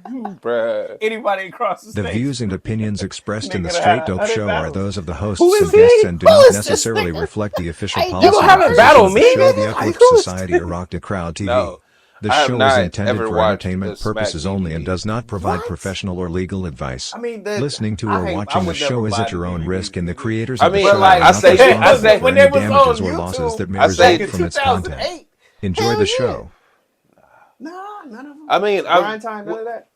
Bruh. Anybody across the The state. views and opinions expressed in the Nigga, Straight Dope 100 Show are battles. those of the hosts Who and is guests he? and do Who not is this necessarily nigga? reflect the official Hey, you policies gonna and have a positions battle of the me, show, nigga? the Like, Uplift who is Society, this? or Rock the Crowd TV. No. The I have show is not intended ever for watched entertainment a Smack purposes only and DVD. does not provide What? professional or legal advice. I mean, Listening to or watching the show is at your own risk, and the creators I of the mean, show like, are I not say- responsible for when any they was damages on or losses YouTube, that may I say result from its content. 2008. Enjoy Hell the yeah. show. No, none of them. I mean, Grind time, none of that.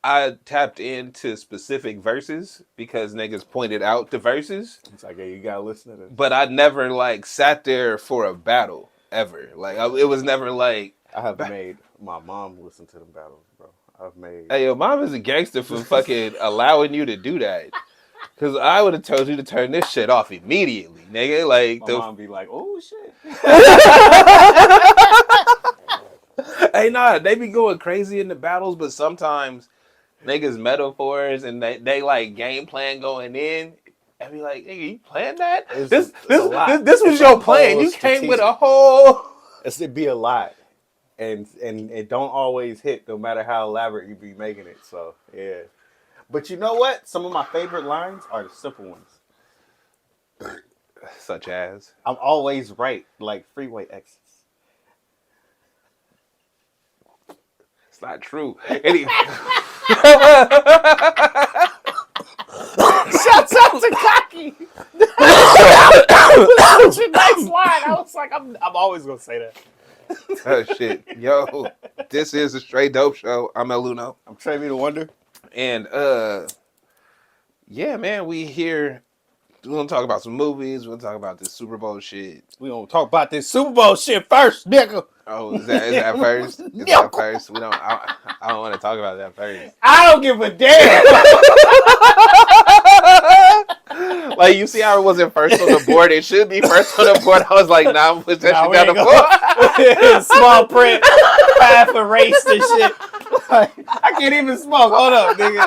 I tapped into specific verses because niggas pointed out the verses, It's like, hey, you gotta listen to this. but I never like sat there for a battle ever. Like it was never like, I have made my mom listen to them battles, bro. I've made. hey, your mom is a gangster for fucking allowing you to do that. Because I would have told you to turn this shit off immediately, nigga. Like My mom be like, oh shit. Hey, nah, they be going crazy in the battles, but sometimes niggas metaphors and they like game plan going in. I be like, nigga, you planned that? This was your plan. You came with a whole. It'd be a lot, and it don't always hit, no matter how elaborate you be making it. So yeah, but you know what? Some of my favorite lines are the simple ones. Such as, I'm always right, like freeway exits. it's not true. Any... Shouts out to Cocky. That's a nice line. I was like, I'm always gonna say that. Oh shit, yo, this is a Straight Dope Show. I'm El Luno. I'm Trevi the Wonder, and yeah, man, we here. We're gonna talk about some movies. We're gonna talk about this Super Bowl shit. we gonna talk about this Super Bowl shit first, nigga. Oh, is that first? Is that first? We don't. I don't want to talk about that first. I don't give a damn. Like, you see how it wasn't first on the board? It should be first on the board. I was like, nah, I'm push that shit down the board. Small print, half erased and shit. I can't even smoke. Hold up, nigga.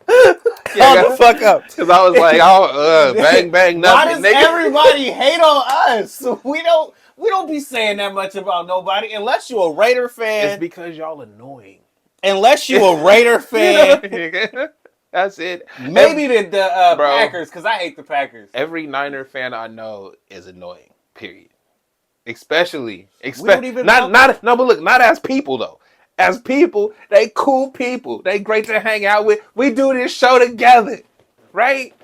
Hold the fuck up. Because I was like, oh, bang, bang, nothing. Why does everybody hate on us? We don't be saying that much about nobody unless you're a Raider fan. It's because y'all annoying. Unless you're a Raider fan. That's it. Maybe the Packers, because I hate the Packers. Every Niner fan I know is annoying. Period. Especially but look, not as people though. As people, they cool people. They great to hang out with. We do this show together, right?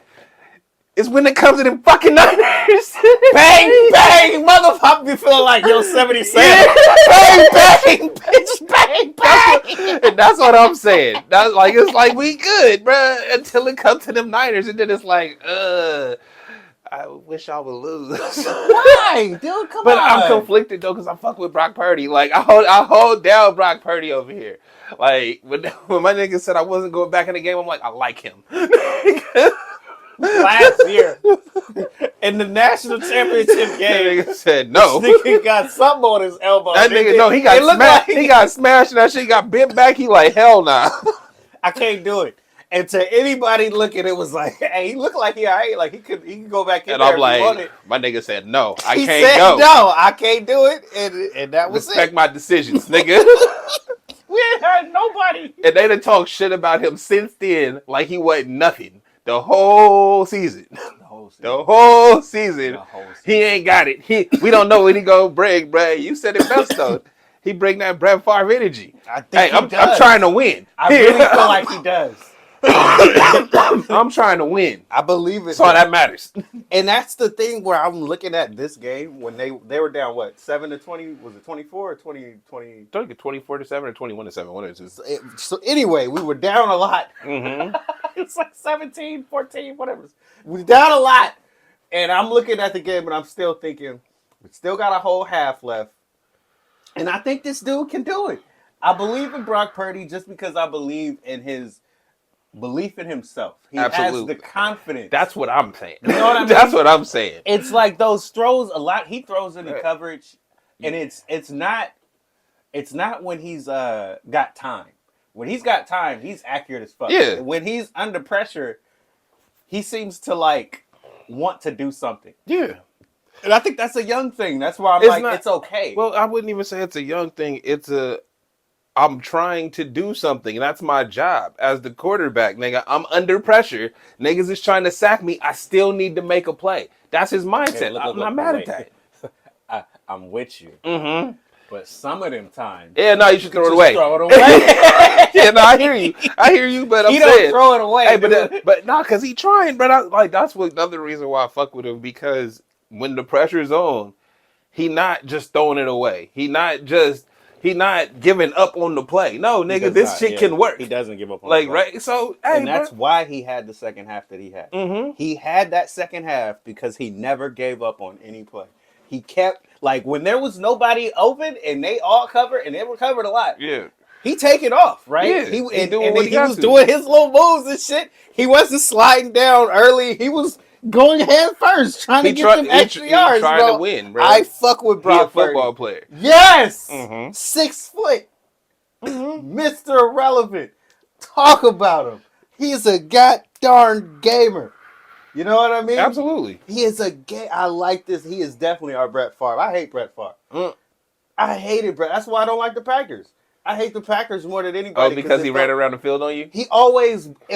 It's when it comes to them fucking Niners. Bang, bang, motherfucker, be feeling like yo 77. Bang, bang, bitch, bang, bang. And that's what I'm saying. That's like, it's like we good, bro, until it comes to them Niners, and then it's like, I wish I would lose. Why, dude? Come on. But I'm conflicted though, because I fuck with Brock Purdy. Like I hold down Brock Purdy over here. Like when my nigga said I wasn't going back in the game, I'm like, I like him. Last year in the national championship game, that nigga said no. This nigga got something on his elbow. That nigga, no, he got smashed. He got smashed, and that shit got bent back. He like, hell nah. I can't do it. And to anybody looking, it was like, hey, he looked like he alright. Like he could go back in and there. I'm if like, he wanted. my nigga said no. I He can't said, go. no, I can't do it, and that was Respect it. my decisions, nigga. We ain't heard nobody. And they done talk shit about him since then, like he wasn't nothing. The whole season. The whole season. He ain't got it. We don't know what he gonna bring, bruh. You said it best though. He bring that Brett Favre energy. I think I'm trying to win. I really feel like he does. I'm trying to win. I believe it. That's all that matters. And that's the thing where I'm looking at this game when they were down, what, 7-20? Was it 24 or 20? 24-7 or 21-7. One of the two. So anyway, we were down a lot. Mm-hmm. It's like 17, 14, whatever. We were down a lot. And I'm looking at the game and I'm still thinking, we still got a whole half left. And I think this dude can do it. I believe in Brock Purdy just because I believe in his belief in himself. He has the confidence. That's what I'm saying. You know what I mean? That's what I'm saying. It's like those throws a lot. He throws in the coverage, and it's not when he's got time. When he's got time, he's accurate as fuck. Yeah. When he's under pressure, he seems to like want to do something. Yeah. And I think that's a young thing. That's why I'm it's okay. Well, I wouldn't even say it's a young thing. It's a I'm trying to do something. That's my job as the quarterback, nigga. I'm under pressure. Niggas is trying to sack me. I still need to make a play. That's his mindset. Hey, look, I'm not mad at that. I'm with you. Mm-hmm. But some of them times, yeah, no, you should throw it away. Throw it away. yeah, no, I hear you, but I'm he saying don't throw it away. Hey, but no, cause he trying, but that's what another reason why I fuck with him, because when the pressure's on, he not just throwing it away. He not giving up on the play. No, nigga, this shit can work. He doesn't give up on the play. Right? So, hey, and that's why he had the second half that he had. Mm-hmm. He had that second half because he never gave up on any play. He kept, like, when there was nobody open and they all covered, and they were covered a lot. Yeah. He taking off, right? Yeah, he was doing his little moves and shit. He wasn't sliding down early. He was going head first, trying to get them extra yards, trying bro. to win, bro. I fuck with Brock He a football Purdy. player. Yes! Mm-hmm. 6 foot. Mr. Irrelevant. Talk about him. He's a goddamn gamer. You know what I mean? Absolutely. He is a gay. I like this. He is definitely our Brett Favre. I hate Brett Favre. I hated Brett. That's why I don't like the Packers. I hate the Packers more than anybody. Oh, because he ran around the field on you? It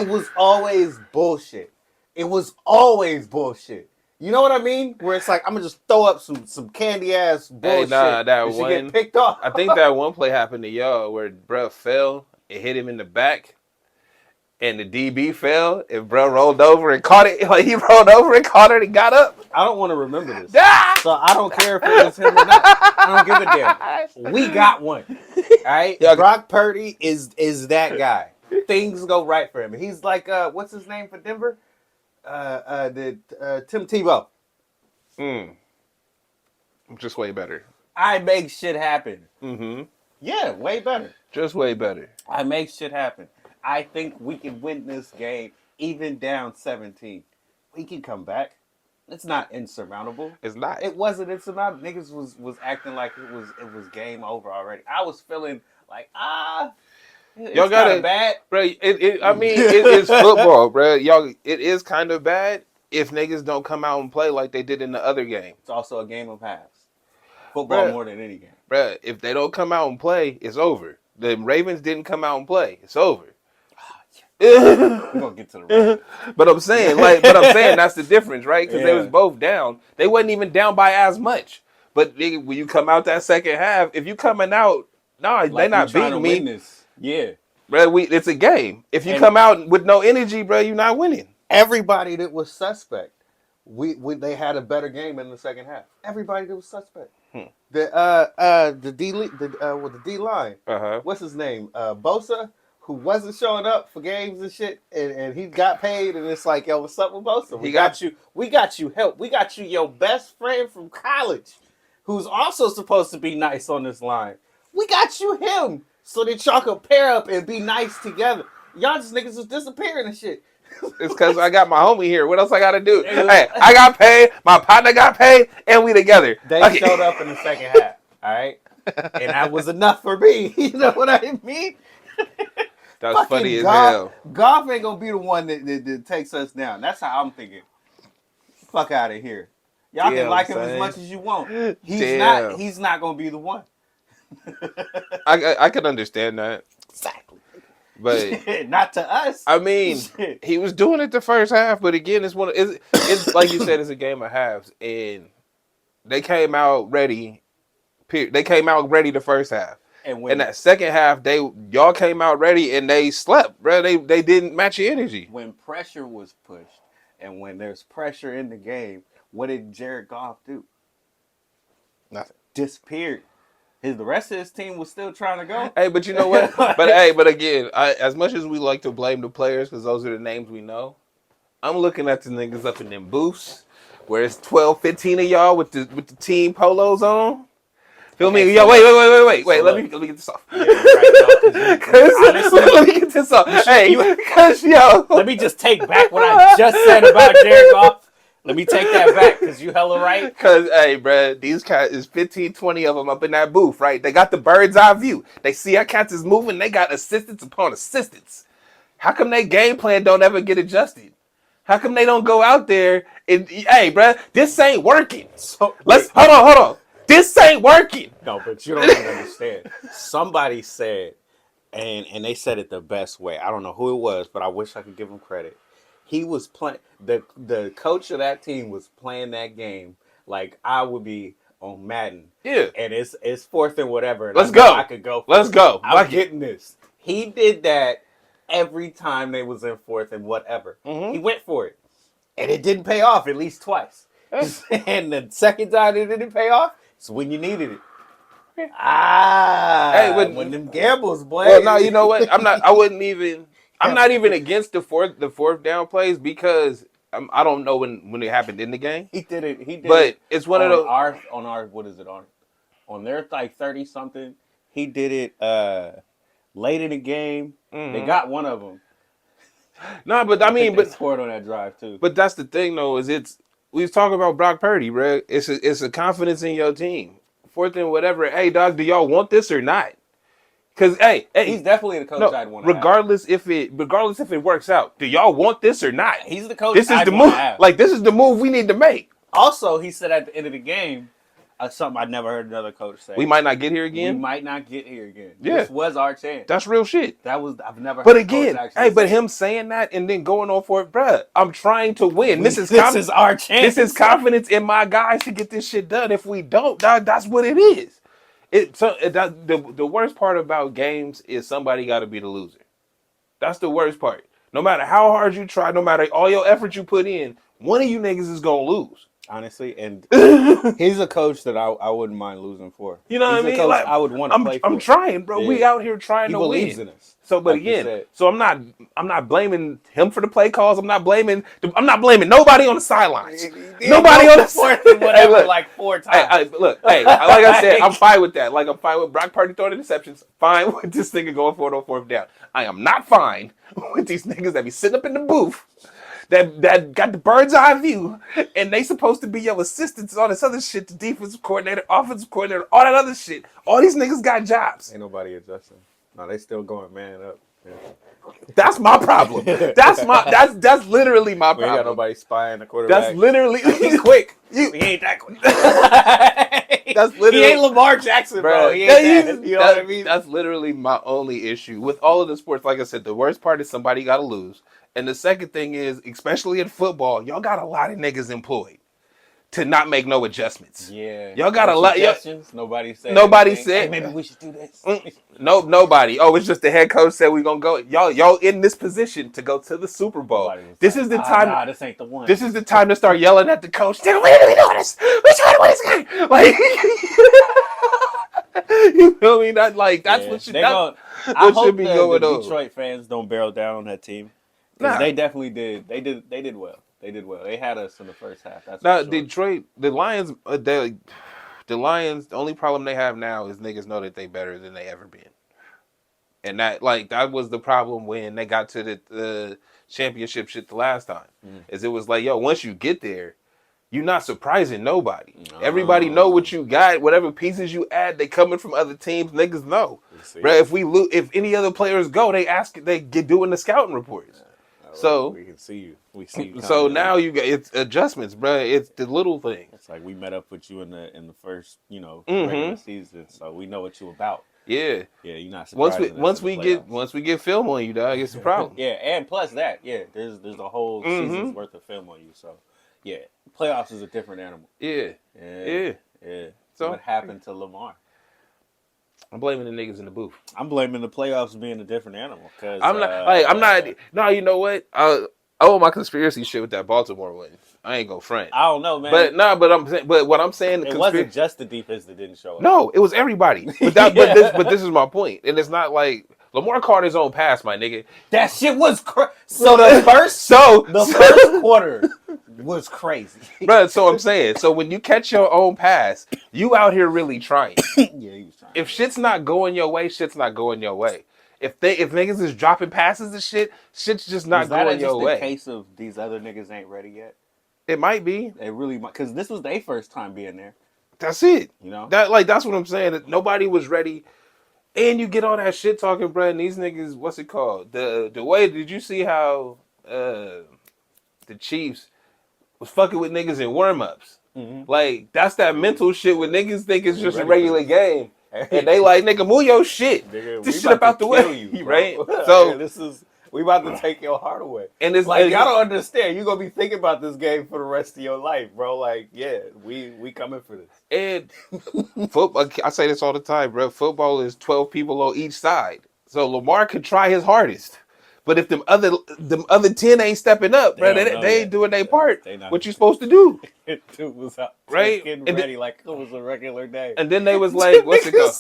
was always bullshit. It was always bullshit. You know what I mean? Where it's like, I'm going to just throw up some candy ass bullshit. Hey, that one. Get picked off. I think that one play happened to y'all where Brett fell, it hit him in the back. And the DB fell, and bro rolled over and caught it. Like, he rolled over and caught it and got up. I don't want to remember this. So I don't care if it was him or not. I don't give a damn. We got one. All right? Brock Purdy is that guy. Things go right for him. He's like, what's his name for Denver? Tim Tebow. Just way better. I make shit happen. Mm-hmm. Yeah, way better. Just way better. I make shit happen. I think we can win this game even down 17. We can come back. It's not insurmountable. It's not. It wasn't insurmountable. Niggas was acting like it was game over already. I was feeling like y'all got it bad, bro. It's football, bro. Y'all, it is kind of bad if niggas don't come out and play like they did in the other game. It's also a game of halves. Football more than any game, bro. If they don't come out and play, it's over. The Ravens didn't come out and play. It's over. We're gonna get to the Ravens. But I'm saying that's the difference, right? Because they was both down. They wasn't even down by as much. But when you come out that second half, if you coming out, they not beating me. This. Yeah, bro. It's a game. If you come out with no energy, bro, you're not winning. Everybody that was suspect, they had a better game in the second half. Everybody that was suspect. The D line. What's his name? Bosa, who wasn't showing up for games and shit, and he got paid, and it's like, yo, what's up with Bosa? We got you help. We got you your best friend from college, who's also supposed to be nice on this line. We got you him so that y'all can pair up and be nice together. Y'all just niggas was disappearing and shit. It's because I got my homie here. What else I got to do? Hey, I got paid, my partner got paid, and we together. They showed up in the second half, all right? And that was enough for me. You know what I mean? That's funny as hell. Goff ain't gonna be the one that takes us down. That's how I'm thinking. Fuck out of here. Y'all can like him as much as you want. He's not gonna be the one. I can understand that. Exactly. But not to us. I mean, he was doing it the first half, but again, it's like you said, it's a game of halves, and they came out ready. They came out ready the first half. And in that second half, y'all came out ready and they slept, bro. They didn't match your energy. When pressure was pushed, and when there's pressure in the game, what did Jared Goff do? Nothing. Disappeared. The rest of his team was still trying to go. Hey, but you know what? but again, as much as we like to blame the players because those are the names we know, I'm looking at the niggas up in them booths where it's 12, 15 of y'all with the team polos on. Feel me? Yo, wait. Let me get this off. Yeah, right, let me get this off. Let me just take back what I just said about Jared Goff. Let me take that back because you hella right. Because, hey, bro, these cats is 15, 20 of them up in that booth, right? They got the bird's eye view. They see our cats is moving. They got assistance upon assistance. How come they game plan don't ever get adjusted? How come they don't go out there and, hey, bro, this ain't working. So hold on. This ain't working. No, but you don't even understand. Somebody said and they said it the best way. I don't know who it was, but I wish I could give him credit. He was playing the coach of that team was playing that game like I would be on Madden. Yeah. And it's 4th and whatever. And Let's go. I could go. Let's go. I'm getting this. He did that every time they was in 4th and whatever. Mm-hmm. He went for it. And it didn't pay off at least twice. And the second time it didn't pay off, it's when you needed it. When them gambles, boy. Well, no, you know what? I'm not even against the fourth down plays because I don't know when it happened in the game. He did it. But it's one of those on our what is it on their like 30 something. He did it late in the game. Mm-hmm. They got one of them. No, but I mean, they scored on that drive too. But that's the thing, though, is we was talking about Brock Purdy, bro. It's a confidence in your team. 4th and whatever. Hey, dog, do y'all want this or not? Because hey, he's definitely the coach I'd want to regardless if it works out. Do y'all want this or not? He's the coach. This is the move. Like, this is the move we need to make. Also, he said at the end of the game, something I'd never heard another coach say. We might not get here again. Yeah. This was our chance. That's real shit. I've never heard But again, but him saying that and then going on for it, bruh, I'm trying to win. This is our chance. This is confidence in my guys to get this shit done. If we don't, dog, that's what it is. The worst part about games is somebody got to be the loser. That's the worst part. No matter how hard you try, no matter all your effort you put in, one of you niggas is going to lose. Honestly, and he's a coach that I wouldn't mind losing for. You know what I mean? Like, I would want to play for. I'm trying, bro. Yeah. We out here trying to win. He believes in us. So, but like again, I'm not blaming him for the play calls. I'm not blaming nobody on the sidelines. Nobody on the fourth and whatever, hey, like 4 times. Like I said, I'm fine with that. Like, I'm fine with Brock Purdy throwing interceptions. Fine with this nigga going for it on 4th down. I am not fine with these niggas that be sitting up in the booth that got the bird's eye view, and they supposed to be your assistants, all this other shit, the defensive coordinator, offensive coordinator, all that other shit. All these niggas got jobs. Ain't nobody adjusting. No, they still going man up. Yeah. That's my problem. That's literally my problem. We ain't got nobody spying the quarterback. That's literally he's quick. He ain't that quick. That's literally, he ain't Lamar Jackson, bro. He ain't that. You know what I mean? That's literally my only issue with all of the sports. Like I said, the worst part is somebody got to lose. And the second thing is, especially in football, y'all got a lot of niggas employed to not make no adjustments. Yeah. Y'all got a lot. Suggestions? Nobody said. Hey, maybe we should do this. Nobody. Oh, it's just the head coach said we're going to go. Y'all in this position to go to the Super Bowl. This is the time. Nah, this ain't the one. This is the time to start yelling at the coach. When are we doing this? We're trying to win this game. Like, you feel me? That's what should be going on. Detroit fans don't barrel down on that team. Nah. They definitely did. They did well. They had us in the first half. That's sure. Detroit, the Lions, the only problem they have now is niggas know that they better than they ever been. And that was the problem when they got to the championship shit the last time. Is it was like, yo, once you get there, you're not surprising nobody. No. Everybody know what you got. Whatever pieces you add, they coming from other teams. Niggas know. Bro, if any other players go, they get doing the scouting reports. So we can see you. We see you. So now it's adjustments, bro. It's the little things. It's like we met up with you in the first, regular season, so we know what you about. Yeah. Yeah, you're not surprised. Once we get film on you, dog, it's a problem. Yeah, and plus that, there's a whole season's worth of film on you. So yeah, playoffs is a different animal. Yeah. So what happened to Lamar? I'm blaming the niggas in the booth. I'm blaming the playoffs being a different animal. Cause I'm not. No, you know what? I owe my conspiracy shit with that Baltimore win. I ain't gonna front. I don't know, man. But what I'm saying, it wasn't just the defense that didn't show up. No, it was everybody. But this is my point, and it's not like Lamar caught his own pass, my nigga. That shit was crazy. The first quarter was crazy, bro. So I'm saying, when you catch your own pass, you out here really trying. Yeah, he was trying. If shit's not going your way, shit's not going your way. If niggas is dropping passes and shit's just not going your way. Is that just a case of these other niggas ain't ready yet? It might be. They really might, because this was their first time being there. That's it. You know, that's what I'm saying. That nobody was ready. And you get all that shit talking, bro. And these niggas, what's it called? The way, did you see how the Chiefs was fucking with niggas in warm-ups? Mm-hmm. Like, that's that mental shit when niggas think it's just a regular game. And they like, nigga, move your shit. Nigga, this shit about the way. You, right? So we about to take your heart away. And it's like, y'all don't understand. You're going to be thinking about this game for the rest of your life, bro. Like, yeah, we coming for this. And football, I say this all the time, bro. Football is 12 people on each side. So Lamar could try his hardest. But if them other 10 ain't stepping up, bro, they ain't doing their part. What you supposed to do? Dude was out right? Getting ready like it was a regular day. And then they was like, what's it called?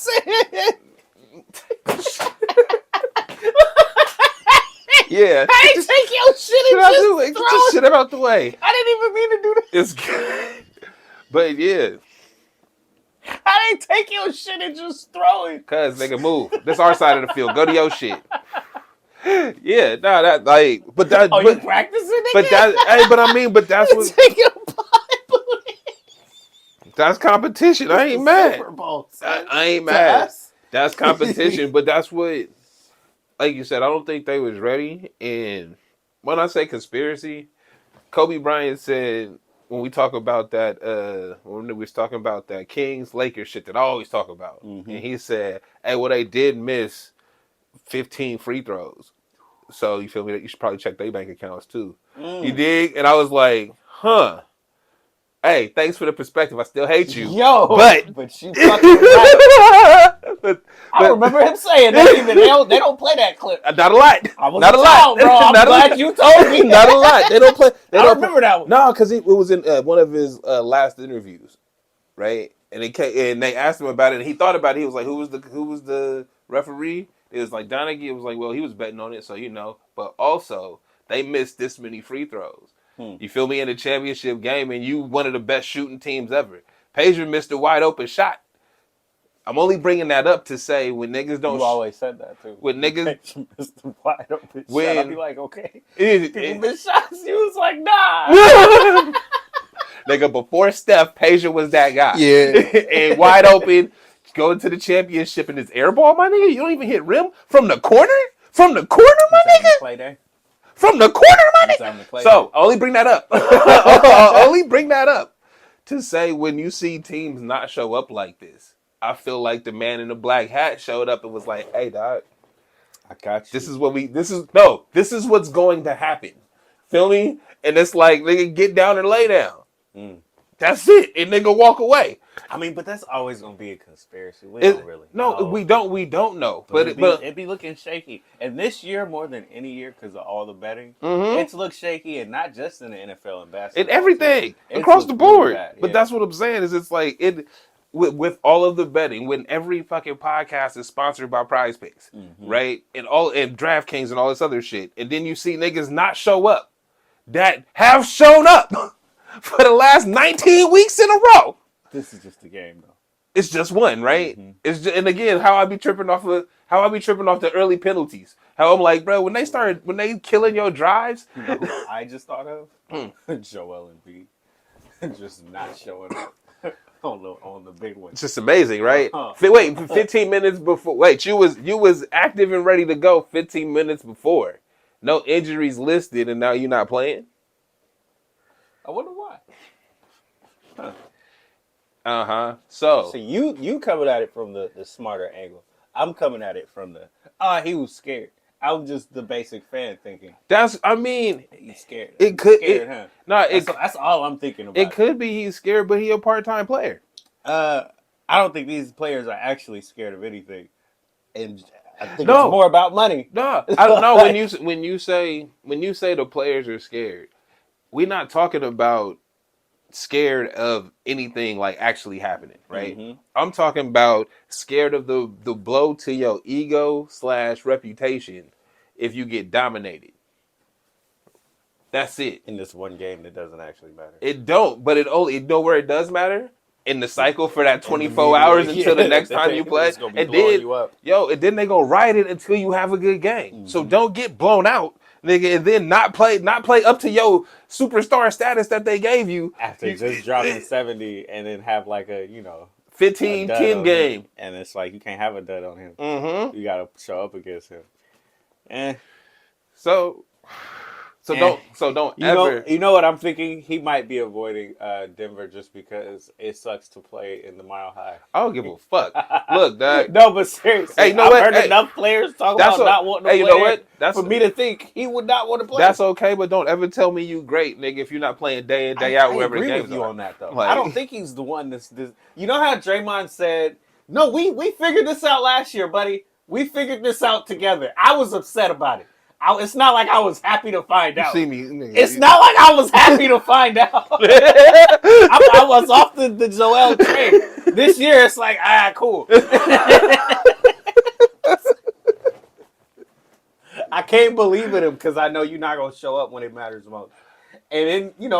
Yeah. Hey, take your shit and just throw it. Get your shit out the way. I didn't even mean to do that. It's good. But yeah. I didn't take your shit and just throw it. Cuz, nigga, move. This our side of the field. Go to your shit. Yeah, no, that like, but that. Oh, you practicing again? But that's what. That's competition. I ain't mad. I ain't mad. That's competition, but that's what. Like you said, I don't think they was ready. And when I say conspiracy, Kobe Bryant said when we talk about that, when we was talking about that Kings Lakers shit that I always talk about, and he said, "Hey, well, they did miss 15 free throws, so you feel me? You should probably check their bank accounts too." You dig? And I was like, "Huh." Hey, thanks for the perspective. I still hate you. Yo, but you fucking right. I remember him saying that. They don't play that clip. Not a lot. Not a lot, bro. I'm glad you told me. Not a lot. They don't play. I don't remember that one. No, because it was in one of his last interviews, right? And they asked him about it, and he thought about it. He was like, "Who was the referee?" It was like Donaghy. It was like, well, he was betting on it, so you know. But also, they missed this many free throws. You feel me? In the championship game, and you one of the best shooting teams ever. Pager missed a wide open shot. I'm only bringing that up to say when niggas don't. You always said that too. When niggas missed a wide open shot, I'd be like, okay. People miss shots. You was like, nah. Nigga, before Steph, Pager was that guy. Yeah. And wide open, going to the championship, and it's air ball, my nigga. You don't even hit rim from the corner. From the corner, my nigga. Play day. From the corner, my nigga. So, only bring that up. Only bring that up to say when you see teams not show up like this, I feel like the man in the black hat showed up and was like, "Hey, dog, I got you. This is what's going to happen." Feel me? And it's like, nigga, get down and lay down. That's it. And nigga walk away. I mean, but that's always gonna be a conspiracy. We don't really know. No, we don't know. But it'd be looking shaky. And this year, more than any year, because of all the betting, it's looked shaky, and not just in the NFL and basketball. In everything. Across the board. But that's what I'm saying, is it's like with all of the betting, when every fucking podcast is sponsored by Prize Picks, right? And DraftKings and all this other shit. And then you see niggas not show up that have shown up for the last 19 weeks in a row. This is just a game, though. It's just one, right? It's just, and again, how I be tripping off the early penalties. How I'm like, bro, when they killing your drives. You know who I just thought of? Joel Embiid. Just not showing up on the big one. It's just amazing, right? Wait, 15 minutes before. Wait, you was active and ready to go 15 minutes before. No injuries listed, and now you're not playing? I wonder why. So you coming at it from the smarter angle. I'm coming at it from the he was scared. I'm just the basic fan thinking. He's scared. That's all I'm thinking about. It could be he's scared, but he's a part-time player. I don't think these players are actually scared of anything, and I think it's more about money. No, I don't know. when you say the players are scared, we're not talking about scared of anything like actually happening, right? I'm talking about scared of the blow to your ego / reputation if you get dominated. That's it. In this one game that doesn't actually matter. It don't, but you know where it does matter? In the cycle for that 24 hours until the next time you play. And then they gonna ride it until you have a good game. So don't get blown out, nigga, and then not play up to your superstar status that they gave you. After just dropping 70 and then have like a, 15-10 game. And it's like you can't have a dud on him. You gotta show up against him. So don't You ever. you know what I'm thinking? He might be avoiding Denver just because it sucks to play in the Mile High. I don't give a fuck. Look, Doug. No, but seriously, Hey, you know I've what? heard Hey, enough players talk that's about not wanting to play you know there what? for me to think he would not want to play. That's okay, but don't ever tell me you great, nigga, if you're not playing day in, day out, I wherever the agree games with you are. on that, though. Like, I don't think he's the one that's... You know how Draymond said, no, we figured this out last year, buddy. We figured this out together. I was upset about it. It's not like I was happy to find out. see me, nigga. It's not like I was happy to find out. I was off the Joel train. This year, it's like, cool. I can't believe in him because I know you're not going to show up when it matters most. And then,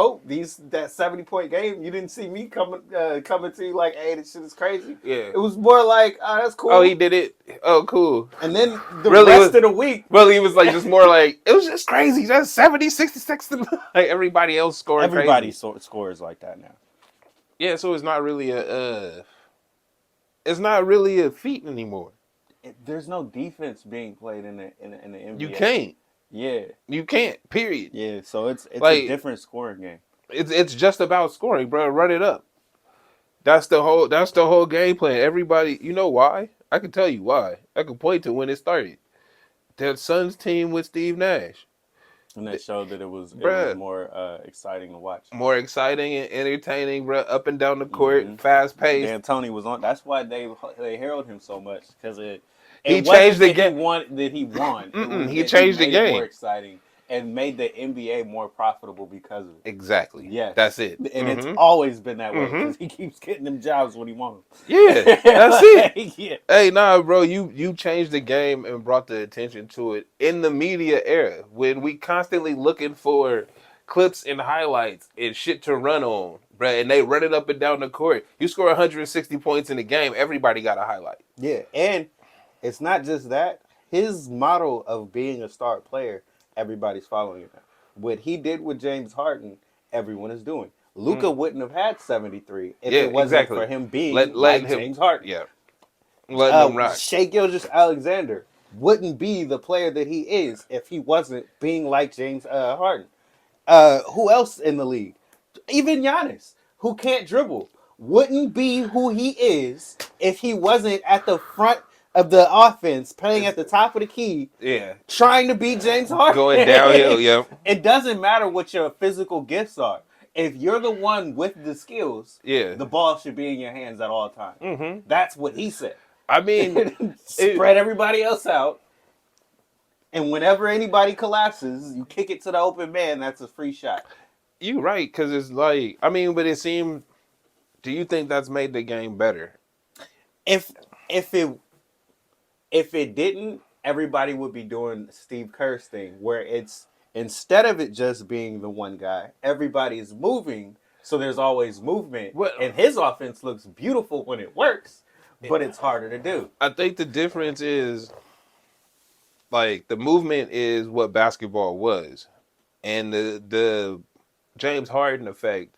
that 70-point game, you didn't see me coming to you like, hey, this shit is crazy. Yeah. It was more like, oh, that's cool. Oh, he did it. Oh, cool. And then the rest of the week. Really, he was like just more like, it was just crazy. Just 70, 66. Like everybody else scoring Everybody crazy. scores like that now. Yeah, so it's not really a feat anymore. There's no defense being played in the NBA. You can't. Yeah. You can't. Period. Yeah. So it's like, a different scoring game. It's just about scoring, bro. Run it up. That's the whole game plan. Everybody, you know why? I can tell you why. I can point to when it started. That Suns team with Steve Nash. And that showed that it was more exciting to watch. More exciting and entertaining, bro. Up and down the court, fast paced. D'Antoni was on. That's why they herald him so much because he changed the game. He won. He changed the game. More exciting and made the NBA more profitable because of it. Exactly. Yeah, that's it. And it's always been that way because he keeps getting them jobs when he wants them. Yeah, that's it. Yeah. Hey, nah, bro, you changed the game and brought the attention to it in the media era when we constantly looking for clips and highlights and shit to run on, bro, and they run it up and down the court. You score 160 points in the game, everybody got a highlight. Yeah, and it's not just that. His model of being a star player, everybody's following it now. What he did with James Harden, everyone is doing. Luka wouldn't have had 73 if it wasn't for him being James Harden. Yeah. Letting him rock. Shai Gilgeous-Alexander wouldn't be the player that he is if he wasn't being like James Harden. Who else in the league? Even Giannis, who can't dribble, wouldn't be who he is if he wasn't at the front of the offense, playing at the top of the key, trying to beat James Harden. Going downhill, yeah. It doesn't matter what your physical gifts are. If you're the one with the skills, the ball should be in your hands at all times. Mm-hmm. That's what he said. I mean, spread everybody else out. And whenever anybody collapses, you kick it to the open man. That's a free shot. You're right, because it's like, I mean, but it seemed, do you think that's made the game better? If it didn't, everybody would be doing Steve Kerr's thing, where it's, instead of it just being the one guy, everybody's moving, so there's always movement. And his offense looks beautiful when it works, but it's harder to do. I think the difference is, like, the movement is what basketball was. And the James Harden effect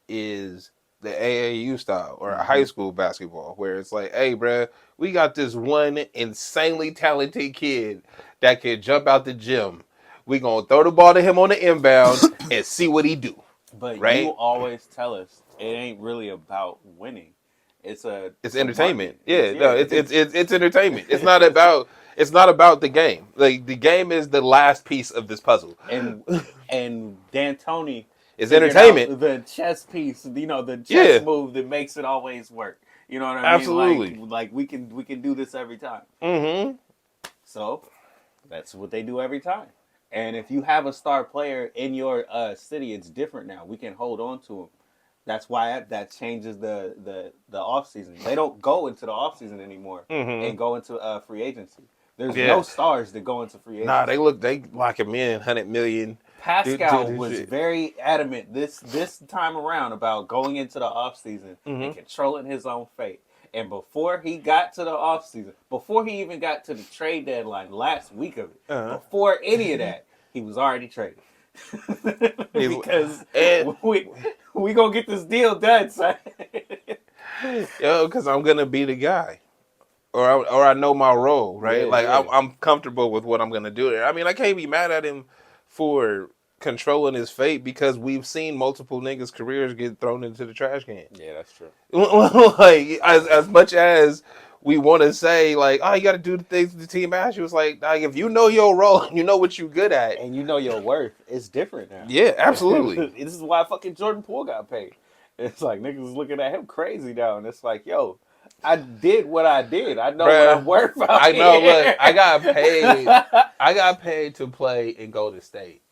is the AAU style or a high school basketball, where it's like, hey, bruh, we got this one insanely talented kid that can jump out the gym. We gonna throw the ball to him on the inbound and see what he do. But right? You always tell us it ain't really about winning. It's entertainment. It's entertainment. It's not about the game. Like, the game is the last piece of this puzzle. And D'Antoni is entertainment. The chess piece, the chess move that makes it always work. You know what I mean? Absolutely. Like we can do this every time. Mm-hmm. So that's what they do every time. And if you have a star player in your city, it's different now. We can hold on to him. That's why that changes the off season. They don't go into the off season anymore and go into free agency. There's no stars that go into free agency. Nah, they lock him in, 100 million. Pascal was very adamant this time around about going into the off season and controlling his own fate. And before he got to the off season, before he even got to the trade deadline last week of it, before any of that, he was already traded. Because we gonna get this deal done, son. Yo, because I'm gonna be the guy, or I know my role, right? I'm comfortable with what I'm gonna do there. I mean, I can't be mad at him for controlling his fate because we've seen multiple niggas' careers get thrown into the trash can. Yeah, that's true. Like as much as we want to say like, oh, you got to do the things the team asks you. It's like if you know your role, you know what you good at, and you know your worth, it's different now. Yeah, absolutely. This is why fucking Jordan Poole got paid. It's like niggas is looking at him crazy now, and it's like, yo, I did what I did. I know what I'm worth. I know. Look, I got paid to in Golden State.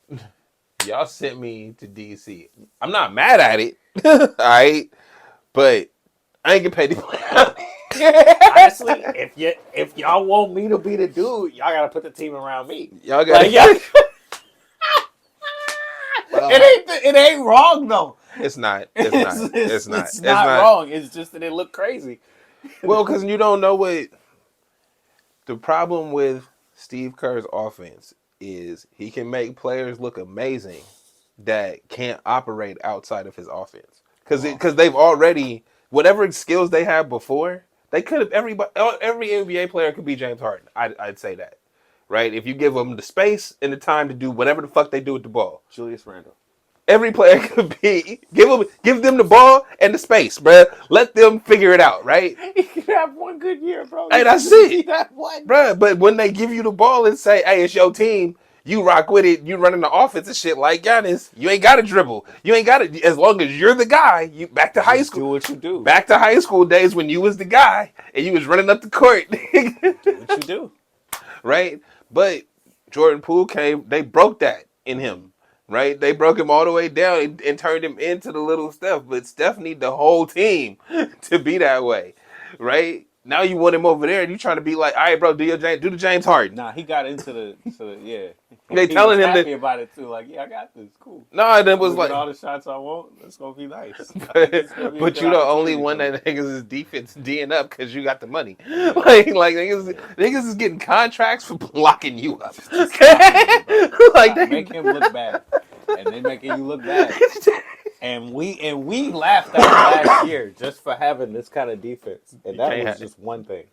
Y'all sent me to DC. I'm not mad at it, all right, but I ain't get paid to play. Honestly, if y'all want me to be the dude, y'all gotta put the team around me. Y'all got It ain't wrong though. It's not. It's not wrong. It's just that it looked crazy. Well, because you don't know what the problem with Steve Kerr's offense is. He can make players look amazing that can't operate outside of his offense because they've already whatever skills they had before. They could have every NBA player could be James Harden. I'd say that, right? If you give them the space and the time to do whatever the fuck they do with the ball. Julius Randle. Every player could be give them the ball and the space, bro. Let them figure it out, right? He could have one good year, bro. Hey, that's it, bro. But when they give you the ball and say, "Hey, it's your team," you rock with it. You running the offense and shit like Giannis. You ain't got to dribble. You ain't got to. As long as you're the guy, you back to high school. Do what you do. Back to high school days when you was the guy and you was running up the court. Do what you do, right? But Jordan Poole came. They broke that in him. Right, they broke him all the way down and turned him into the little Steph. But Steph need the whole team to be that way, right? Now you want him over there, and you trying to be like, all right, bro, do the James Harden. Nah, he got into the yeah. They telling him happy about it too. Like, yeah, I got this, cool. No, and it was like all the shots I want. It's gonna be nice. but you the only one that niggas is defense D'ing up because you got the money. like niggas is getting contracts for blocking you up. Like they make him look bad, and they making you look bad. And we laughed at last year just for having this kind of defense, and that was just one thing.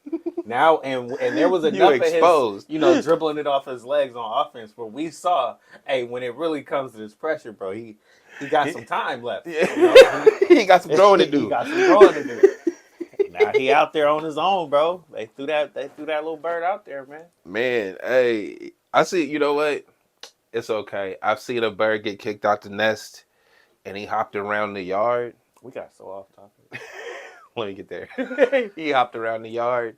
Now and there was enough of his, dribbling it off his legs on offense where we saw, hey, when it really comes to this pressure, bro, he got some time left. Yeah. He got some throwing to do. Now he out there on his own, bro. They threw that little bird out there, man. Man, hey, I see. You know what? It's okay. I've seen a bird get kicked out the nest. And he hopped around the yard. We got so off topic. Let me get there. He hopped around the yard.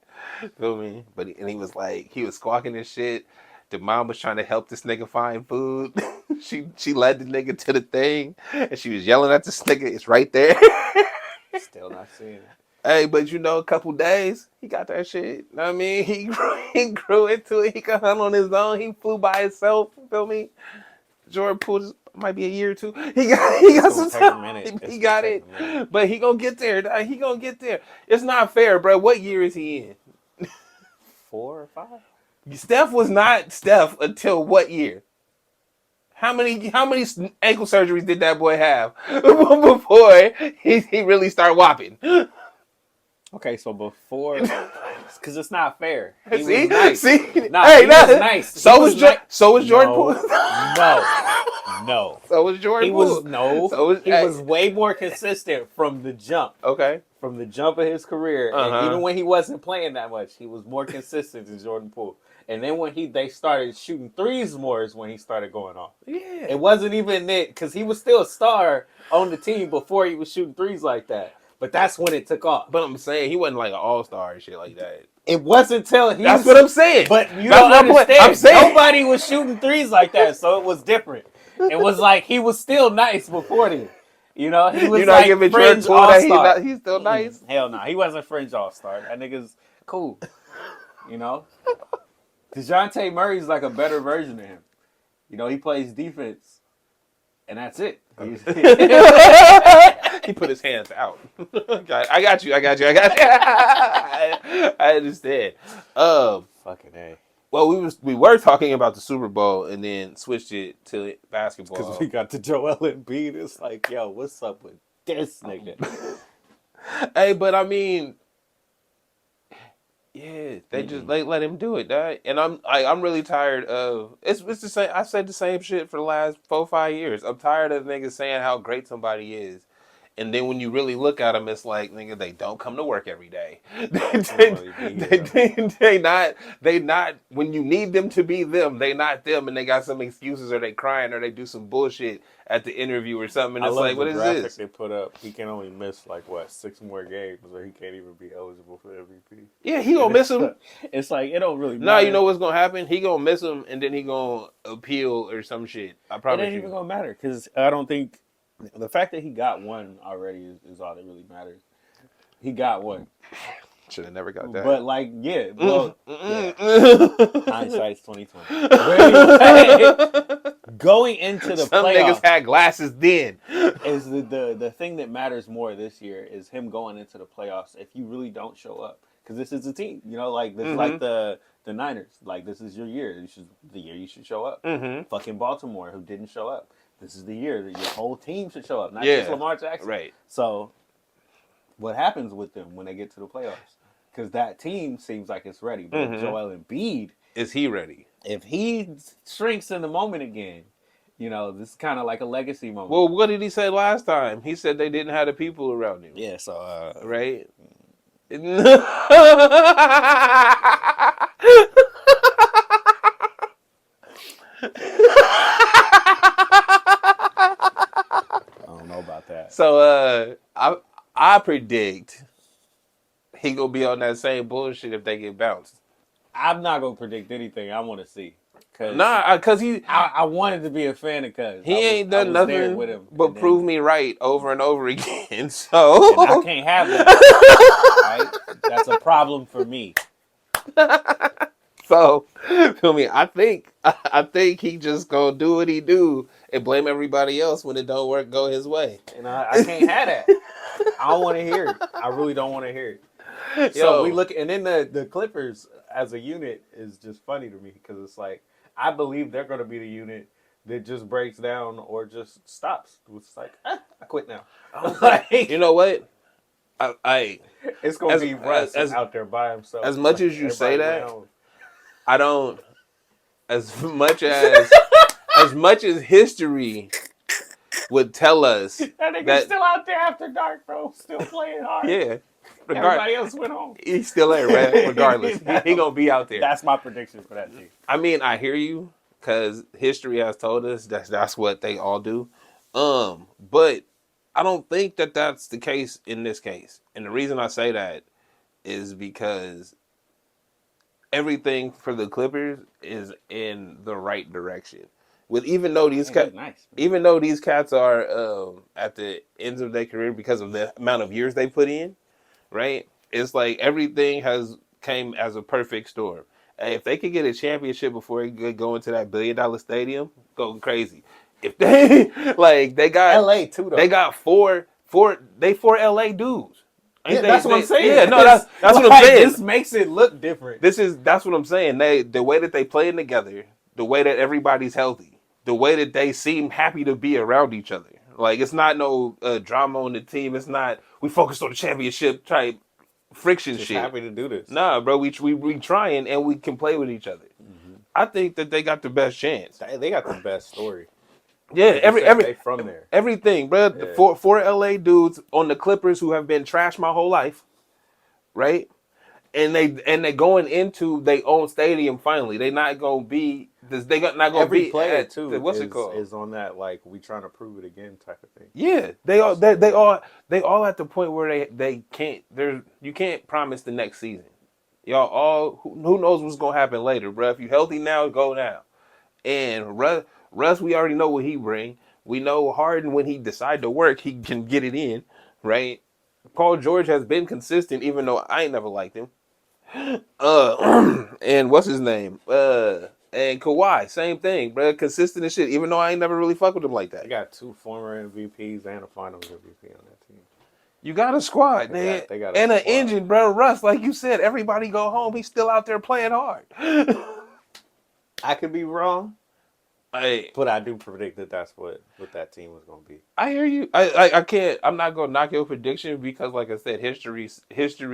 Feel me? He was like, he was squawking and shit. The mom was trying to help this nigga find food. She led the nigga to the thing. And she was yelling at this nigga. It's right there. Still not seeing it. Hey, but a couple days, he got that shit. You know what I mean? He grew into it. He could hunt on his own. He flew by himself. Feel me? Jordan Poole might be a year or two. He got some time. He got it. But he gonna get there. He gonna get there. It's not fair, bro. What year is he in? 4 or 5? Steph was not Steph until what year? How many ankle surgeries did that boy have before he really started whopping? Okay, so before, because it's not fair. He was nice. He was nice. So was Jordan Poole. No. So was Jordan Poole. He was way more consistent from the jump. Okay. From the jump of his career, and even when he wasn't playing that much, he was more consistent than Jordan Poole. And then when they started shooting threes more is when he started going off. Yeah. It wasn't even it, because he was still a star on the team before he was shooting threes like that. But that's when it took off. But I'm saying he wasn't like an all-star and shit like that. It wasn't till he That's what I'm saying. But you don't understand. I'm saying nobody was shooting threes like that, so it was different. It was like he was still nice before then. He was like fringe all-star. He's still nice? Hell no. He wasn't fringe all-star. That nigga's cool. DeJounte Murray's like a better version of him. He plays defense. And that's it. He put his hands out. I got you. I understand. Fucking A. Well, we were talking about the Super Bowl and then switched it to basketball. Because we got to Joel Embiid. It's like, yo, what's up with this nigga? Hey, but I mean, Yeah, they just let him do it, dog. And I'm really tired of it's the same. I said the same shit for the last 4-5 years. I'm tired of niggas saying how great somebody is, and then when you really look at them, it's like nigga, they don't come to work every day. They not when you need them to be them, they not them, and they got some excuses or they crying or they do some bullshit at the interview or something. And I it's love like, the what is graphic this? they put up. He can only miss 6 more games, or he can't even be eligible for MVP. Yeah, he gonna miss him. It's like it don't really matter. No, you know what's gonna happen? He gonna miss him, and then he gonna appeal or some shit. I promise it ain't even gonna matter because I don't think the fact that he got one already is all that really matters. He got one. Should have never got that. But hindsight's 2020. Going into the some playoffs, niggas had glasses then. is the thing that matters more this year is him going into the playoffs. If you really don't show up, because this is a team, this is like the Niners. Like this is your year. The year you should show up. Fucking Baltimore, who didn't show up. This is the year that your whole team should show up, not just Lamar Jackson. Right. So, what happens with them when they get to the playoffs? Because that team seems like it's ready. But Joel Embiid, is he ready? If he shrinks in the moment again, this is kind of like a legacy moment. Well, what did he say last time? He said they didn't have the people around him. Yeah, so right. I don't know about that. So I predict he gonna be on that same bullshit if they get bounced. I'm not gonna predict anything. I want to see. Cause I wanted to be a fan of Cuz. He ain't done nothing with him, but prove me right over and over again. So and I can't have that. Right? That's a problem for me. So, feel me? I think he just gonna do what he do and blame everybody else when it don't work, go his way. And I can't have that. I don't want to hear it. I really don't want to hear it. So we look, and then the Clippers as a unit is just funny to me because it's like I believe they're going to be the unit that just breaks down or just stops. It's like I quit now. You know what? It's going to be Russ out there by himself. As much as you say that, around. I don't. As much as history would tell us that nigga's still out there after dark, bro. Still playing hard. Yeah. Everybody else went home. He's still there, right? Regardless. He gonna be out there. That's my prediction for that team. I mean, I hear you, because history has told us that's what they all do. But I don't think that that's the case in this case. And the reason I say that is because everything for the Clippers is in the right direction. Even though these cats are at the ends of their career because of the amount of years they put in, right? It's like everything has came as a perfect storm. Hey, if they could get a championship before they go into that $1 billion stadium, go crazy. If they they got LA too though. They got four LA dudes. Yeah, that's what I'm saying. Yeah, no, that's what I'm saying. This makes it look different. That's what I'm saying. The way that they playing together, the way that everybody's healthy, the way that they seem happy to be around each other. Like, it's not no drama on the team. It's not, we focused on the championship type friction Just shit. Happy to do this. Nah, bro, we trying and we can play with each other. Mm-hmm. I think that they got the best chance. They got the best story. Yeah, they from there. Everything, bro. Yeah. Four LA dudes on the Clippers who have been trashed my whole life, right? And they going into their own stadium finally. They not gonna be. They not gonna Every be player too. It called? Is on that we trying to prove it again type of thing. Yeah, they all at the point where they can't. You can't promise the next season. Y'all all who knows what's gonna happen later, bro. If you healthy now, go now. And Russ, we already know what he bring. We know Harden, when he decide to work, he can get it in, right? Paul George has been consistent, even though I ain't never liked him. And what's his name? And Kawhi, same thing, bro. Consistent as shit, even though I ain't never really fuck with him like that. They got 2 former MVPs and a Finals MVP on that team. You got a squad, man, and an engine, bro. Russ, like you said, everybody go home. He's still out there playing hard. I could be wrong. Hey, but I do predict that that's what that team was going to be. I hear you. I can't. I'm not going to knock your prediction because, like I said, history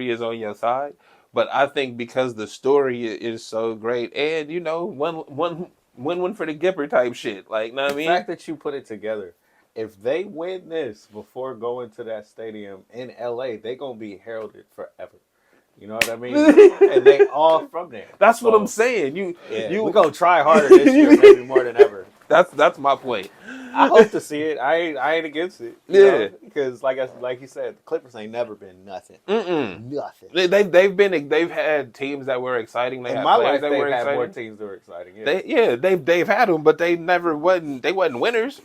is on your side. But I think because the story is so great, and win for the Gipper type shit. Like, know what I mean? The fact that you put it together, if they win this before going to that stadium in LA, they gonna be heralded forever. You know what I mean? And they all from there. That's what I'm saying. We're gonna try harder this year, maybe more than ever. That's my point. I hope to see it. I ain't against it. You know? Because like you said, the Clippers ain't never been nothing. Nothing. They've had teams that were exciting. In my life, they've had more teams that were exciting. Yeah. They've had them, but they wasn't winners.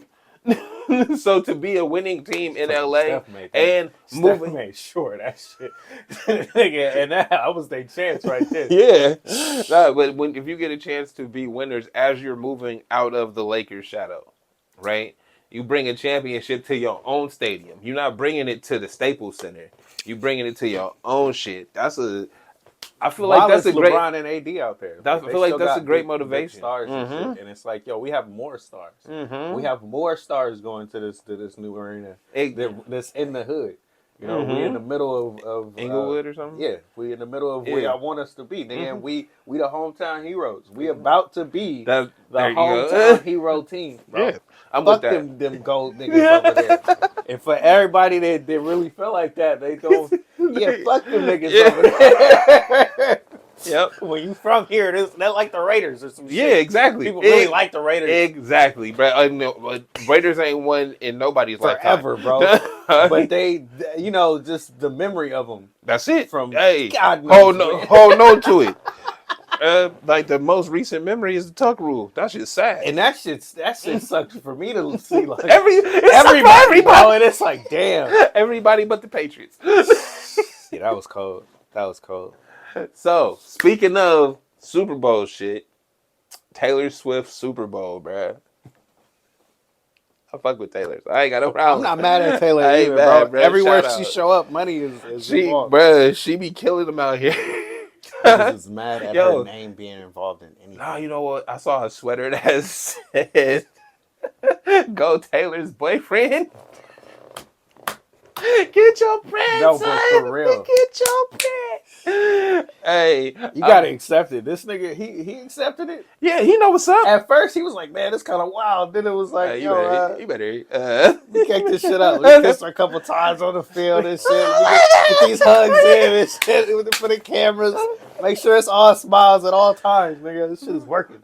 So to be a winning team in LA and moving, made sure that shit, and that was their chance right there. Yeah, but if you get a chance to be winners as you're moving out of the Lakers' shadow, right? You bring a championship to your own stadium. You're not bringing it to the Staples Center. You bringing it to your own shit. I feel like that's a great LeBron and AD out there. I feel like that's a great motivation. Stars and shit. And it's like, yo, we have more stars. We have more stars going to this new arena. That's in the hood. You know, we in the middle of Inglewood or something. Yeah, we in the middle of where y'all want us to be. Nigga, we the hometown heroes. We about to be the hometown hero team, bro. Yeah, I'm Fuck with that. them gold niggas over there. And for everybody that really feel like that, they go, fuck them niggas over there. Yep. When you from here, they're like the Raiders or some shit. Yeah, exactly. People really like the Raiders. Exactly, bro. Raiders ain't won in nobody's forever, bro. But they, just the memory of them. That's it. From God knows. Hold on to it. Like the most recent memory is the tuck rule. That shit's sad. And that shit sucks for me to see. Like everybody, bro, and it's like, damn. Everybody but the Patriots. Yeah, that was cold. So, speaking of Super Bowl shit, Taylor Swift Super Bowl, bruh. I fuck with Taylor. So I ain't got no problem. I'm not mad at Taylor either, bro. Everywhere she show up, money is involved. Bruh, she be killing them out here. I was mad at her name being involved in anything. Nah, you know what? I saw a sweater that said, "Go Taylor's boyfriend." Get your bread, no, son. But for real. Get your bread. Hey, you gotta accept it. This nigga, he accepted it. Yeah, he know what's up. At first, he was like, "Man, it's kind of wild." Then it was like, you better. We kicked this shit up. We kissed her a couple times on the field and shit. We get these hugs in and shit for the cameras. Make sure it's all smiles at all times, nigga. This shit is working.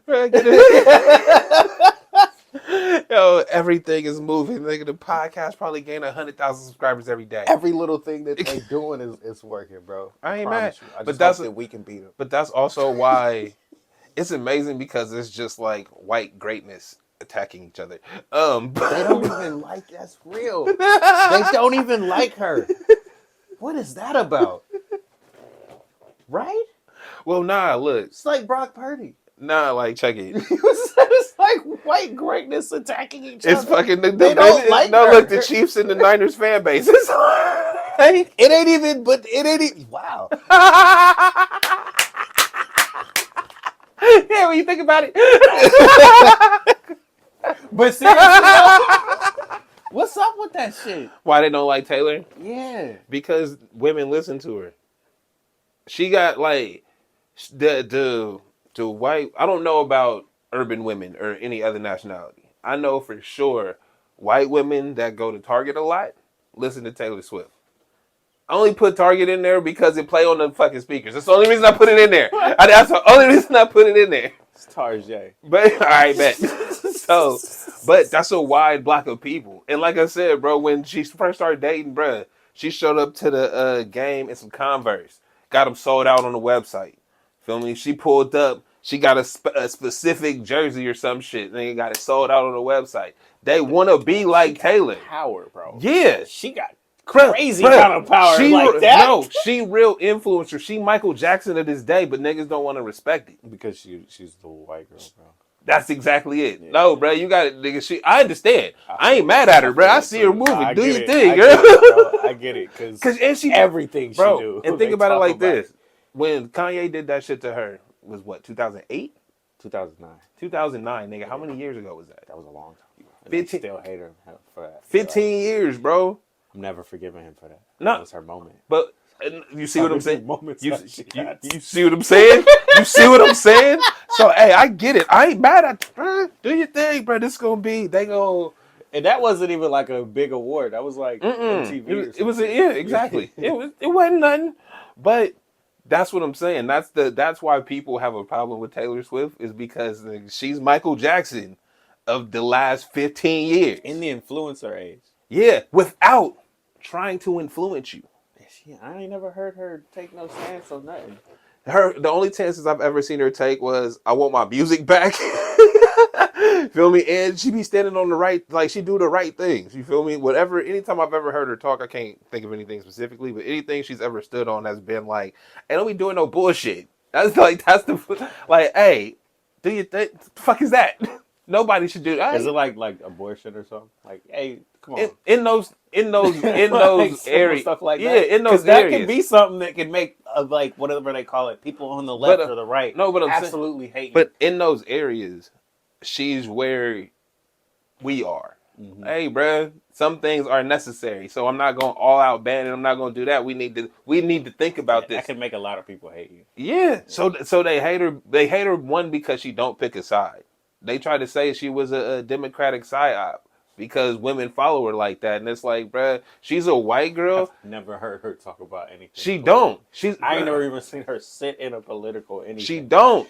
Yo, everything is moving. Nigga, the podcast probably gain 100,000 subscribers every day. Every little thing that they doing is working, bro. I ain't mad. But that's that we can beat them. But that's also why it's amazing because it's just like white greatness attacking each other. They don't even like that's real. They don't even like her. What is that about? Right? Well, nah, look. It's like Brock Purdy. Nah, like, check it. It's like white greatness attacking each other. It's fucking... They don't like her. Look, the Chiefs and the Niners fan base. It ain't even... Wow. Yeah, when you think about it. But seriously, what's up with that shit? Why they don't like Taylor? Yeah. Because women listen to her. She got, like... The white, I don't know about urban women or any other nationality. I know for sure white women that go to Target a lot listen to Taylor Swift. I only put Target in there because it play on the fucking speakers. That's the only reason I put it in there. That's the only reason I put it in there. It's Target. But I bet. But that's a wide block of people. And like I said, bro, when she first started dating, bro, she showed up to the game in some Converse. Got them sold out on the website. Feel me? She pulled up. She got a specific jersey or some shit. They got it sold out on the website. They want to be like Taylor. Power, bro. Yeah. She got crazy kind of power like that. No, she real influencer. She Michael Jackson of this day, but niggas don't want to respect it. Because she's the white girl, bro. That's exactly it. Yeah. No, bro, you got it, nigga. I understand. I ain't mad at her, bro. I see her moving. Do your thing, girl. I get it, because she everything she do. And think about it like this: when Kanye did that shit to her, was what 2008, 2009, 2009, nigga. How many years ago was that? That was a long time. 15. I still hate her for that. 15 years, bro. I'm never forgiving him for that. No, that was her moment. But And you see what I'm saying? You You see what I'm saying? You see what I'm saying? So hey, I get it. I ain't mad at you, bro. Do your thing, bro. This gonna be they go. And that wasn't even like a big award. That was like MTV or something. It was yeah, exactly. It wasn't nothing. But that's what I'm saying. That's why people have a problem with Taylor Swift is because she's Michael Jackson of the last 15 years. In the influencer age. Yeah, without trying to influence you. I ain't never heard her take no stance on nothing. The only chances I've ever seen her take was I want my music back. Feel me? And she be standing on the right, like she do the right things. You feel me? Whatever. Anytime I've ever heard her talk, I can't think of anything specifically, but anything she's ever stood on has been like, "Hey, don't be doing no bullshit." That's the like, hey, do you think? The fuck is that? Nobody should do that. Is it like abortion or something? Like, hey, come on. In those like areas, stuff like yeah, that. in those that areas. can be something that can make like whatever they call it, people on the left or the right. No, but I'm absolutely hate. But in those areas, she's where we are. Mm-hmm. Hey, bruh, some things are necessary, so I'm not going all out ban it. I'm not going to do that. We need to think about this. That can make a lot of people hate you. Yeah. So they hate her. They hate her one because she don't pick a side. They tried to say she was a Democratic psyop because women follow her like that, and it's like, bruh, she's a white girl. I've never heard her talk about anything. She don't. I ain't never even seen her sit in a political anything. She don't.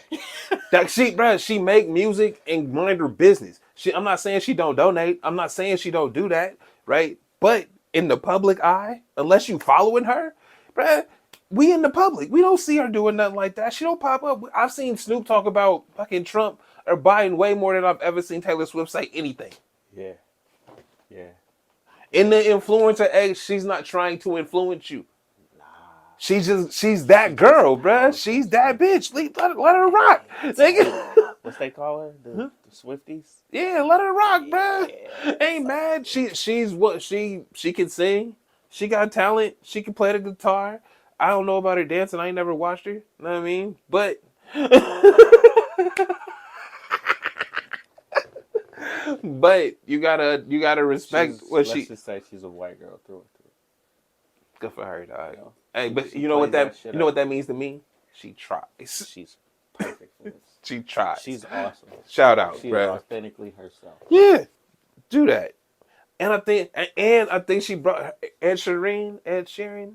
She make music and mind her business. I'm not saying she don't donate. I'm not saying she don't do that, right? But in the public eye, unless you following her, bruh, we in the public. We don't see her doing nothing like that. She don't pop up. I've seen Snoop talk about fucking Trump or Biden way more than I've ever seen Taylor Swift say anything. Yeah. Yeah. In the influencer age, she's not trying to influence you. Nah. She's that girl, bruh. She's that bitch. Let her rock. What's they call her? The Swifties? Yeah, let her rock, bruh. Yeah. Ain't mad. She's what she can sing. She got talent. She can play the guitar. I don't know about her dancing. I ain't never watched her. You know what I mean? But but you gotta respect let's just say she's a white girl through and through. Good for her, dog. You know, hey, but you know what that means to me? She tries. She's perfect for this. She tries. She's awesome. Shout out, she's bro. Authentically herself. Yeah, do that. And I think she brought Ed Sheeran.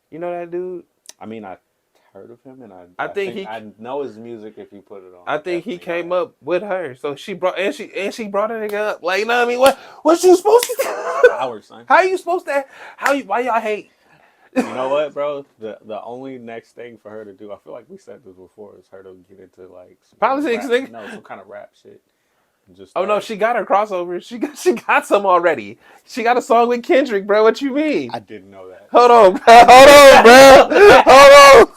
You know that dude? I mean, I heard of him, and I think I know his music if you put it on. I think he came up with her, so she brought a nigga up. Like, you know what I mean? What you supposed to do? Power, son. How you supposed to? Why y'all hate? You know what, bro? The only next thing for her to do, I feel like we said this before, is her to get into like politics, nigga. No, some kind of rap shit. No, she got her crossover. She got some already. She got a song with Kendrick, bro. What you mean? I didn't know that. Hold on, bro. Hold on.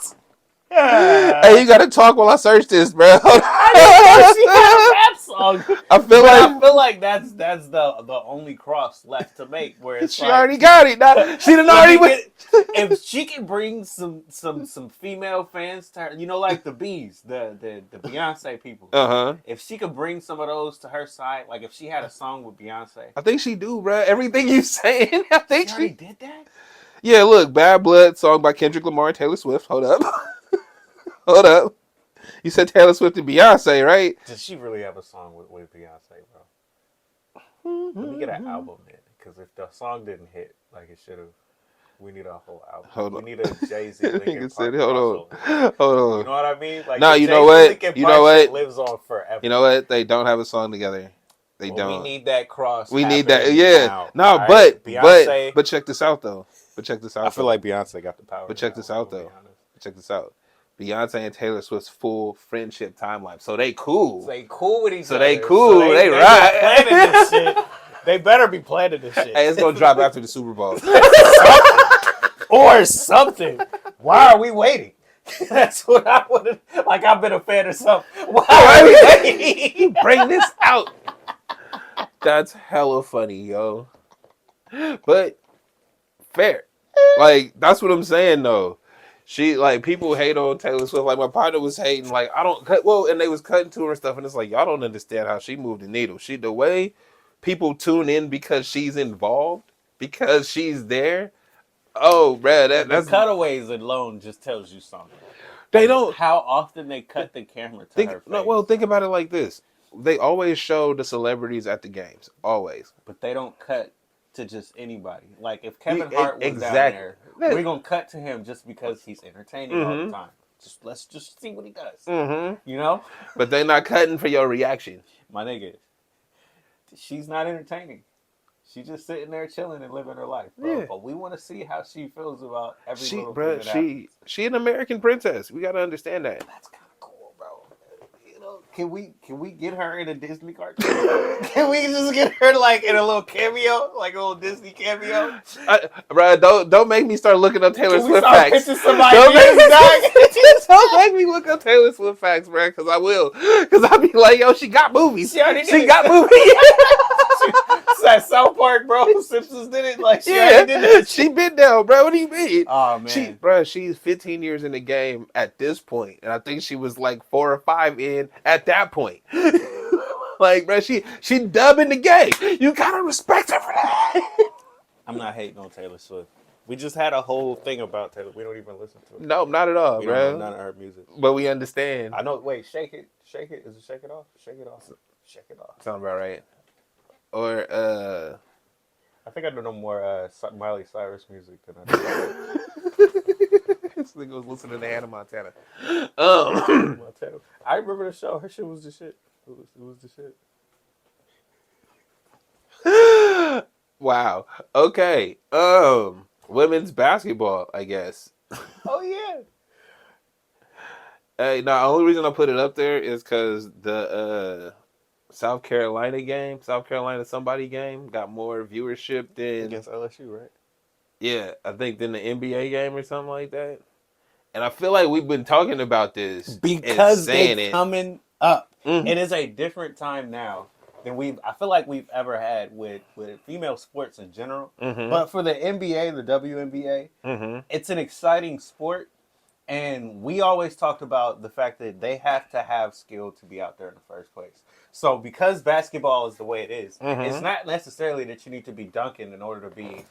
Hey, you gotta talk while I search this, bro. I didn't know she had a rap song. I feel like that's the only cross left to make. Where it's she already got it. Now, she done already went. If she can bring some female fans to her, you know, like the bees, the Beyonce people. If she could bring some of those to her side, like if she had a song with Beyonce, I think she do, bro. Everything you saying, I think she already did that. Yeah, look, Bad Blood song by Kendrick Lamar and Taylor Swift. Hold up. Hold up. You said Taylor Swift and Beyonce, right? Does she really have a song with Beyonce, bro? Let me get an album in, because if the song didn't hit like it should have, we need a whole album. We need a Jay-Z Linkin Park. Hold on. You know what I mean? Like, no, you know what? You know what? Lives on forever. You know what? They don't have a song together. They don't. We need that cross. We need that. Yeah. Now. No, right? Beyonce, but check this out though. I feel like Beyonce got the power. But check this out though. Check this out. Beyonce and Taylor Swift's full friendship timeline. So they cool. So they cool with each other. So they cool. They right. Planning this shit. They better be planning this shit. Hey, it's gonna drop after the Super Bowl. Or something. Why are we waiting? That's what I would have. Like, I've been a fan of something. Why are we waiting? Bring this out. That's hella funny, yo. But fair. Like, that's what I'm saying, though. She, like, people hate on Taylor Swift. Like, my partner was hating, like, and they was cutting to her and stuff, and it's like, y'all don't understand how she moved the needle. The way people tune in because she's involved, because she's there, Oh, bro, The that's cutaways alone just tells you something. they don't How often they cut the camera to her face. no. Well, think about it like this: they always show the celebrities at the games, always. But they don't cut to just anybody. Like if Kevin Yeah, Hart was exactly. down there, we're gonna cut to him just because he's entertaining all the time. Let's just see what he does. You know? But they not cutting for your reaction. My nigga, she's not entertaining. She's just sitting there chilling and living her life, bro. Yeah. But we want to see how she feels about every little Bro, thing that happens. she an American princess. We gotta understand that. That's kind of cool, bro. You know, can we get her in a Disney cartoon? Can we just get her like in a little cameo, like a little Disney cameo? Bro, don't make me start looking up Taylor Can we Swift start facts. pitching somebody Don't make, me, else, don't make me look up Taylor Swift facts, bro, because I will. Because I'll be like, yo, she got movies. She already did. She got movies. It's that South Park, bro. Simpsons did it. Like she already did that. She been down, bro. What do you mean? Oh man, She's 15 years in the game at this point, and I think she was like 4 or 5 in at that point. Like, bro, she dubbing the game. You gotta respect her for that. I'm not hating on Taylor Swift. We just had a whole thing about Taylor. We don't even listen to it. No, not at all, We bro. don't know none of her music. But we understand. I know. Wait, shake it. Shake it. Is it shake it off? Shake it off. Shake it off. Sound about right. Or I think I know more Miley Cyrus music than I do. this nigga was listening to Hannah Montana. I remember the show. Her shit was the shit. It was the shit. Wow. Okay. Women's basketball, I guess. Oh yeah. Hey, now the only reason I put it up there is because the South Carolina somebody game got more viewership than Against LSU, right? Yeah, I think than the NBA game or something like that. And I feel like we've been talking about this Because they're coming up. It is a different time now than I feel like we've ever had with female sports in general. But for the NBA, the WNBA, it's an exciting sport. And we always talked about the fact that they have to have skill to be out there in the first place. So because basketball is the way it is, it's not necessarily that you need to be dunking in order to be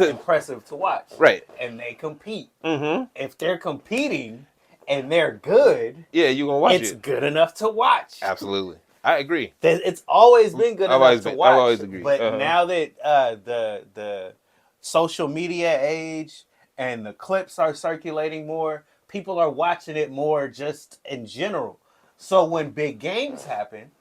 impressive to watch. Right. And they compete. If they're competing and they're good, you're going to watch it. It's good enough to watch. Absolutely. I agree. It's always been good enough to watch. I've always agreed. But now that the social media age and the clips are circulating more, people are watching it more just in general. So when big games happen,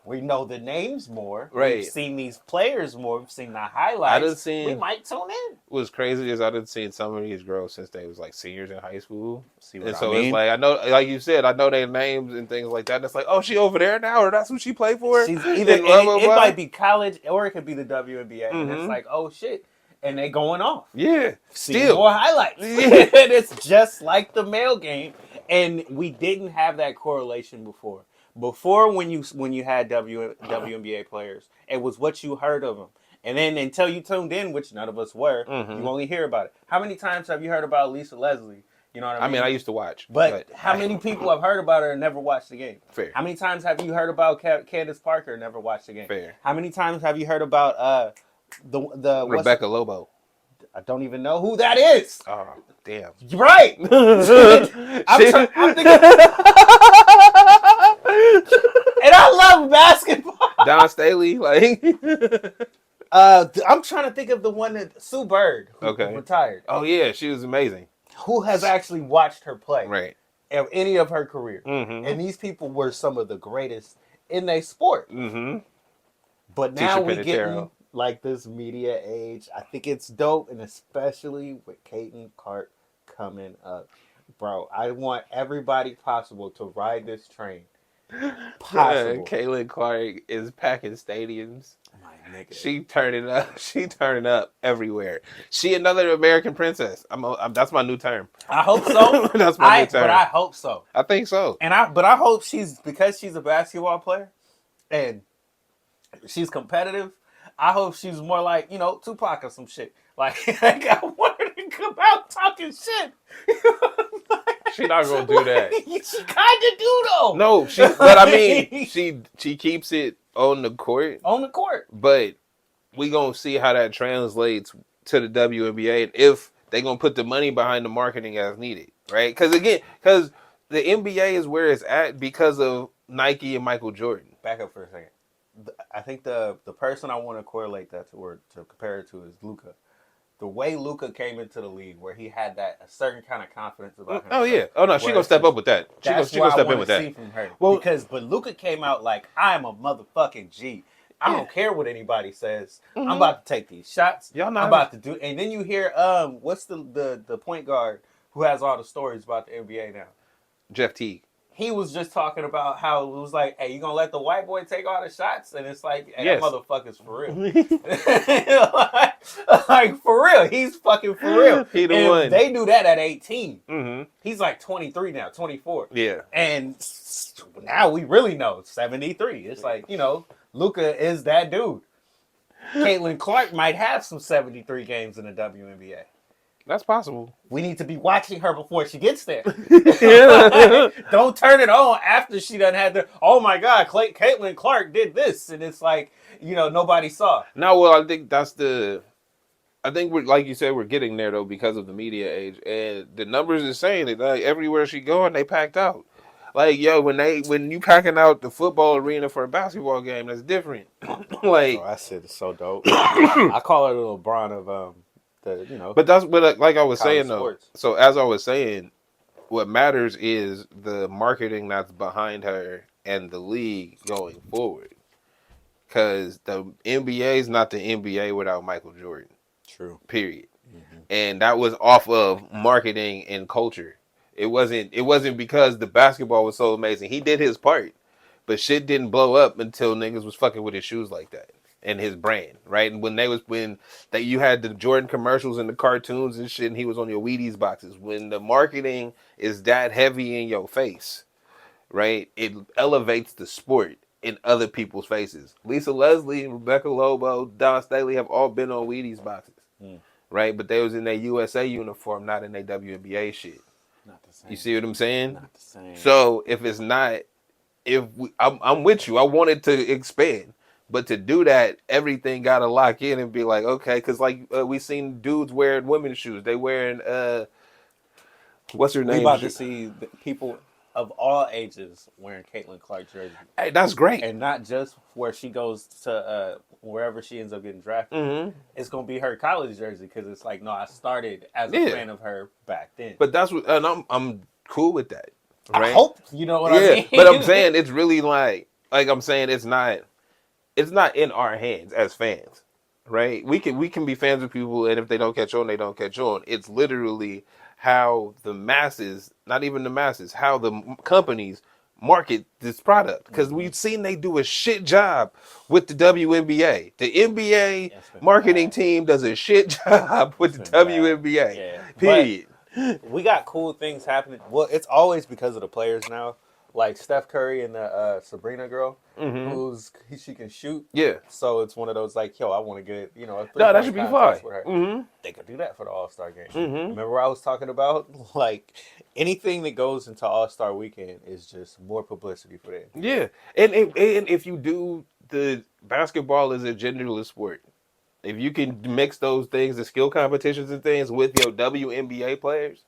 we know the names more. Right. We've seen these players more. We've seen the highlights. We might tune in. What's crazy is I done seen some of these girls since they was like seniors in high school. And so it's like, I know, like you said, I know their names and things like that. And it's like, oh, she over there now, or that's who she played for? She's either, it might be college or it could be the WNBA. And it's like, oh, shit. And they going off. Yeah. See more highlights. Yeah. And it's just like the male game. And we didn't have that correlation before. Before, when you had WNBA players, it was what you heard of them. And then until you tuned in, which none of us were, you only hear about it. How many times have you heard about Lisa Leslie? You know what I mean? I mean, I used to watch. But how many people have heard about her and never watched the game? Fair. How many times have you heard about Candace Parker and never watched the game? Fair. How many times have you heard about the Rebecca Lobo? I don't even know who that is. Oh, damn. Right. I'm thinking. And I love basketball. Don Staley, like. I'm trying to think of the one that Sue Bird, who retired. Oh yeah, she was amazing. Who has actually watched her play? Right. Of any of her career. And these people were some of the greatest in their sport. But now we get like this media age. I think it's dope, and especially with Caitlin Clark coming up. Bro, I want everybody possible to ride this train. Possible. Caitlin Clark is packing stadiums. My nigga. She turning up. She turning up everywhere. She another American princess. That's my new term. I hope so. That's my new term. But I hope so. I think so. But I hope because she's a basketball player and she's competitive. I hope she's more like, Tupac or some shit. Like I want her to come out talking shit. She's not gonna do that. She kind of do though. No, but I mean, she keeps it on the court. On the court. But we gonna see how that translates to the WNBA, and if they're gonna put the money behind the marketing as needed, right? Because the NBA is where it's at because of Nike and Michael Jordan. Back up for a second. I think the person I want to correlate that to or to compare it to is Luka. The way Luka came into the league, where he had a certain kind of confidence about himself. Oh yeah. Oh no, she gonna step up with that. She gonna step in with that. See from her. Well, but Luka came out like, I'm a motherfucking G. I don't care what anybody says. I'm about to take these shots. I'm about to do. And then you hear what's the point guard who has all the stories about the NBA now? Jeff Teague. He was just talking about how it was like, hey, you gonna let the white boy take all the shots? And it's like, hey, that motherfucker's for real. like, for real. He's fucking for real. He the one. They do that at 18. Mm-hmm. He's like 23 now, 24. Yeah. And now we really know, 73. It's like, Luka is that dude. Caitlin Clark might have some 73 games in the WNBA. That's possible. We need to be watching her before she gets there. Don't turn it on after she done had oh my God, Caitlin Clark did this. And it's like, nobody saw. No, well, I think we're, like you said, we're getting there though because of the media age. And the numbers are saying it. Like everywhere she going, they packed out. Like, yo, when you packing out the football arena for a basketball game, that's different. Like, that shit is so dope. I call it a LeBron of But that's what, like I was saying sports. though. So as I was saying, what matters is the marketing that's behind her and the league going forward. Because the NBA is not the NBA without Michael Jordan. True. Period. Mm-hmm. And that was off of marketing and culture. It wasn't because the basketball was so amazing. He did his part, but shit didn't blow up until niggas was fucking with his shoes like that. And his brand, right? And when you had the Jordan commercials and the cartoons and shit, and he was on your Wheaties boxes. When the marketing is that heavy in your face, right? It elevates the sport in other people's faces. Lisa Leslie, Rebecca Lobo, Don Staley have all been on Wheaties boxes, right? But they was in their USA uniform, not in their WNBA shit. Not the same. You see what I'm saying? Not the same. So if it's not, I'm with you. I wanted to expand. But to do that, everything got to lock in and be like, okay, because like we seen dudes wearing women's shoes. They wearing, what's her name? We about to see people of all ages wearing Caitlin Clark jersey. Hey, that's great. And not just where she goes to wherever she ends up getting drafted. Mm-hmm. It's going to be her college jersey because it's like, no, I started as a fan of her back then. But that's what, and I'm cool with that. Right? I hope, you know what I mean? But I'm saying it's really like I'm saying it's not in our hands as fans, right? We can be fans of people, and if they don't catch on, they don't catch on. It's literally how the masses, not even the masses, how the companies market this product. Because we've seen they do a shit job with the WNBA. The NBA marketing team does a shit job with the WNBA. Yeah. Period. But we got cool things happening. Well, it's always because of the players now. Like Steph Curry and the Sabrina girl, she can shoot. Yeah. So it's one of those like, yo, I want to get, a that should be fun. With her. Mm-hmm. They could do that for the All-Star game. Mm-hmm. Remember what I was talking about? Like anything that goes into All-Star weekend is just more publicity for them. Yeah. And if you do, the basketball is a genderless sport. If you can mix those things, the skill competitions and things, with your WNBA players,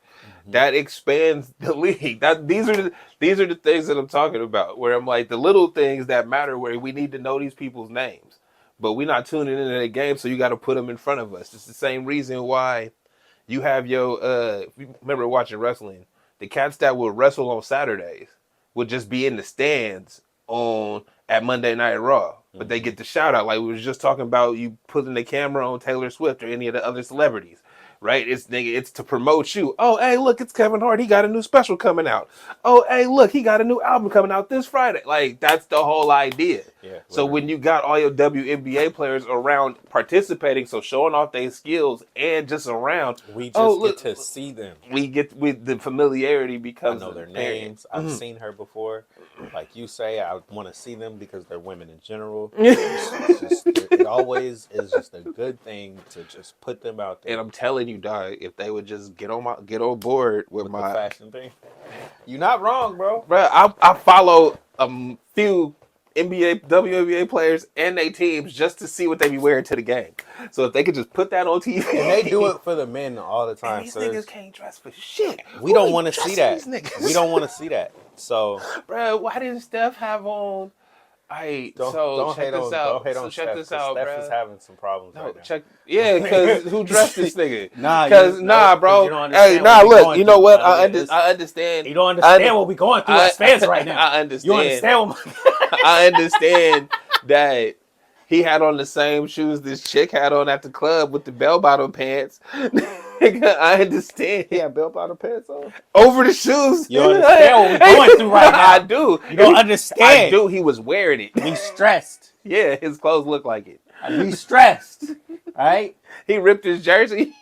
that expands the league. These are the things that I'm talking about, where I'm like, the little things that matter, where we need to know these people's names, but we're not tuning into the game, so you got to put them in front of us. It's the same reason why you have if you remember watching wrestling, the cats that would wrestle on Saturdays would just be in the stands at Monday Night Raw. But they get the shout out. Like we was just talking about, you putting the camera on Taylor Swift or any of the other celebrities, right? It's to promote you. Oh, hey, look, it's Kevin Hart. He got a new special coming out. Oh, hey, look, he got a new album coming out this Friday. Like, that's the whole idea. Yeah, so when you got all your WNBA players around participating, so showing off their skills and just around, we just get to see them. The familiarity becomes. I know their names. I've seen her before. Like you say, I want to see them because they're women in general. It always is just a good thing to just put them out there. And I'm telling you, dog, if they would just get on board with my the fashion thing, you're not wrong, bro. Bro, I follow a few NBA, WNBA players and their teams just to see what they be wearing to the game. So if they could just put that on TV. And they do it for the men all the time. And these niggas can't dress for shit. We don't want to see that. We don't want to see that. So, bro, why didn't Steph have on? Don't hate on check Steph, this out, Steph bro. is having some problems right now. Because who dressed this nigga? Bro. Hey, look, you know what? I understand. You don't understand what we're going through as fans right now. I understand. You understand? I understand that he had on the same shoes this chick had on at the club with the bell-bottom pants. I understand. He had bell-bottom pants on? Over the shoes. You understand what we're going through right now? I do. You don't understand. I do. He was wearing it. Be stressed. Yeah, his clothes look like it. Be stressed. All right? He ripped his jersey.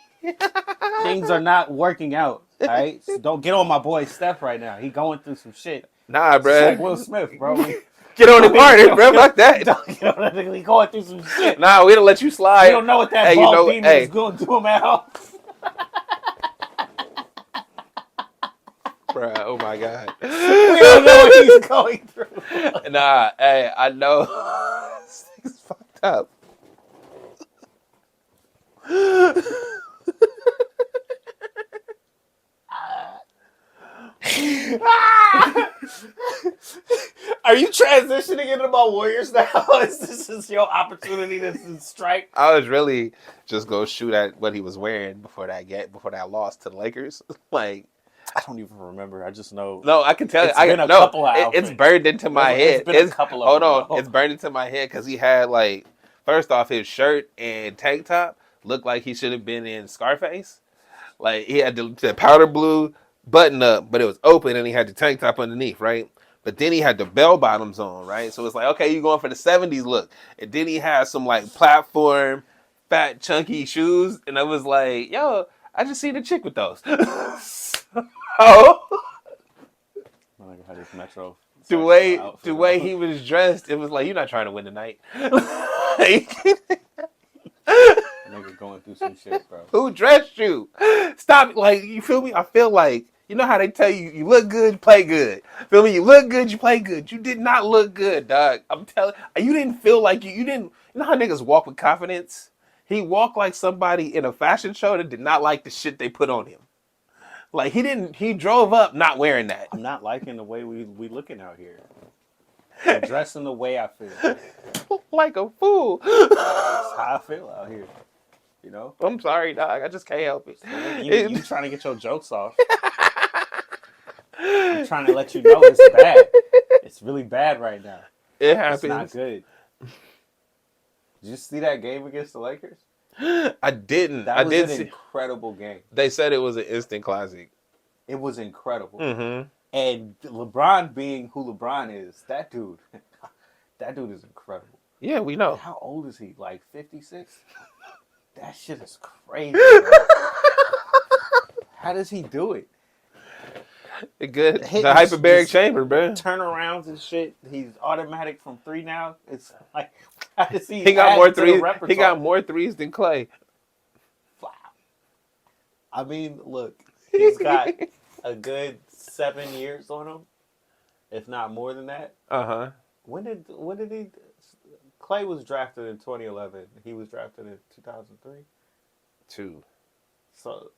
Things are not working out. All right? So don't get on my boy Steph right now. He going through some shit. Nah, bro. It's like Will Smith, bro. Get on the party, bro. Fuck that. Don't get on it. We going through some shit. Nah, we don't let you slide. We don't know what that ball demon is going to him out. Bruh, oh my God. We don't know what he's going through. Nah, hey, I know. This thing's fucked up. Are you transitioning into my Warriors now? This is your opportunity to strike? I was really just gonna shoot at what he was wearing before that loss to the Lakers. Like, I don't even remember. I just know. No, I can tell you. It's burned into my head. It's burned into my head because he had first off, his shirt and tank top looked like he should have been in Scarface. Like he had the powder blue button up, but it was open, and he had the tank top underneath, right? But then he had the bell bottoms on, right? So it's like, okay, you going for the 70s look, and then he had some platform, fat, chunky shoes, and I was like, yo, I just seen a chick with those. The way he was dressed, it was like, you're not trying to win tonight. Nigga going through some shit, bro. Who dressed you? Stop, you feel me? I feel like, you know how they tell you, you look good, you play good. Feel me? You look good, you play good. You did not look good, dog. I'm telling you, didn't feel like you didn't, you know how niggas walk with confidence? He walked like somebody in a fashion show that did not like the shit they put on him. Like, he drove up not wearing that. I'm not liking the way we looking out here. I'm dressing the way I feel. Like a fool. That's how I feel out here. You know? I'm sorry, dog. I just can't help it. You trying to get your jokes off. I'm trying to let you know it's bad. It's really bad right now. It happens. It's not good. Did you see that game against the Lakers? I didn't. That was an incredible game. They said it was an instant classic. It was incredible. Mm-hmm. And LeBron being who LeBron is, that dude is incredible. Yeah, we know. How old is he? 56? That shit is crazy, bro. How does he do it? Good. The hyperbaric chamber, bro. Turnarounds and shit. He's automatic from 3 now. It's like, how does he got more threes. He got more threes than Clay. Wow. I mean, look, he's got a good 7 years on him, if not more than that. Uh-huh. When did he? Clay was drafted in 2011. He was drafted in 2003. 2. So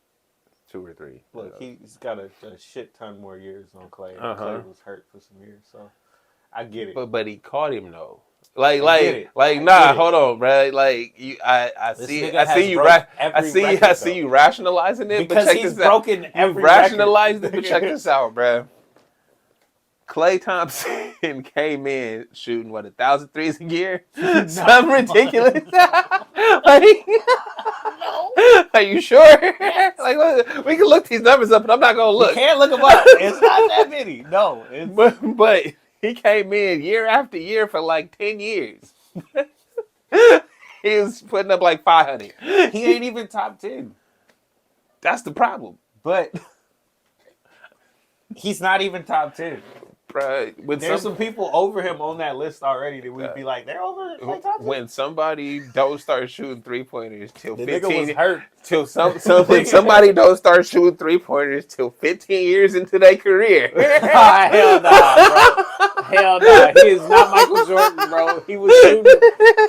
2 or 3. Look, he's got a shit ton more years on Clay. Uh-huh. Clay was hurt for some years, so I get it. But he caught him though. Hold on, bro. I see you rationalizing it. Because but check he's this out. broken every rationalized it, but check this out, bro. Klay Thompson came in shooting 1,000 threes a year. Something ridiculous. Are you sure? We can look these numbers up, but I'm not gonna look. You can't look them up. It's not that many. No, but he came in year after year for 10 years. He was putting up 500. He ain't even top 10. That's the problem. But he's not even top 10. Bruh, there's some people over him on that list already that would be like, they're over top 10. When somebody don't start shooting 3-pointers till the 15, nigga was hurt. When somebody don't start shooting 3-pointers till 15 years into their career. Hell nah, bro. Hell no. He is not Michael Jordan, bro. He was shooting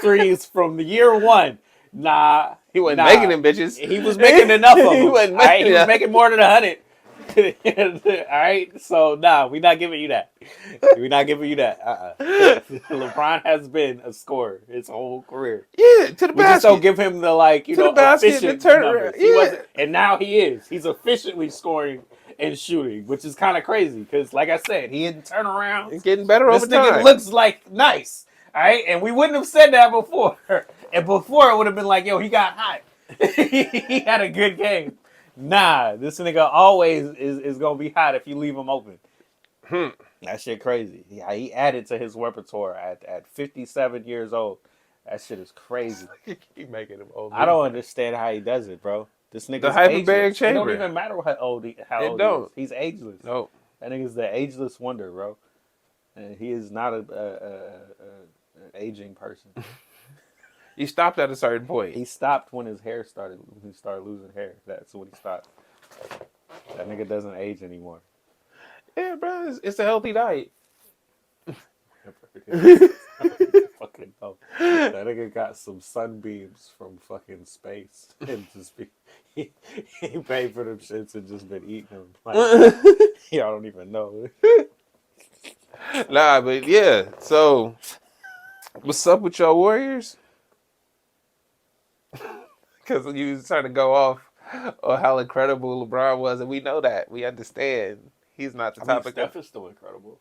threes from the year one. Nah. He wasn't making them bitches. He was making enough of them. He wasn't making He was making more than 100. All right, so we're not giving you that. We're not giving you that. LeBron has been a scorer his whole career. Yeah, to the basket. We just don't give him the efficient numbers. Yeah. And now he is. He's efficiently scoring and shooting, which is kind of crazy because, like I said, he didn't turn around. He's getting better over time. This nigga looks like nice. All right, and we wouldn't have said that before. And before it would have been like, yo, he got hot. He had a good game. Nah, this nigga always is gonna be hot if you leave him open. That shit crazy. Yeah, he added to his repertoire at 57 years old. That shit is crazy. Keep making him old. I don't understand how he does it, bro. This nigga's the hyperbaric ageless. chamber. It don't even matter how old he is. He's ageless. No, that nigga's the ageless wonder, bro. And he is not an aging person. He stopped at a certain point. He stopped when his hair started. When he started losing hair. That's when he stopped. That nigga doesn't age anymore. Yeah, bro, it's a healthy diet. Fucking no. That nigga got some sunbeams from fucking space and just he paid for them shits and just been eating them. Like, y'all don't even know. Nah, but yeah. So, what's up with y'all Warriors? Because you was trying to go off on how incredible LeBron was, and we know that. We understand. He's not the topic. Steph is still incredible.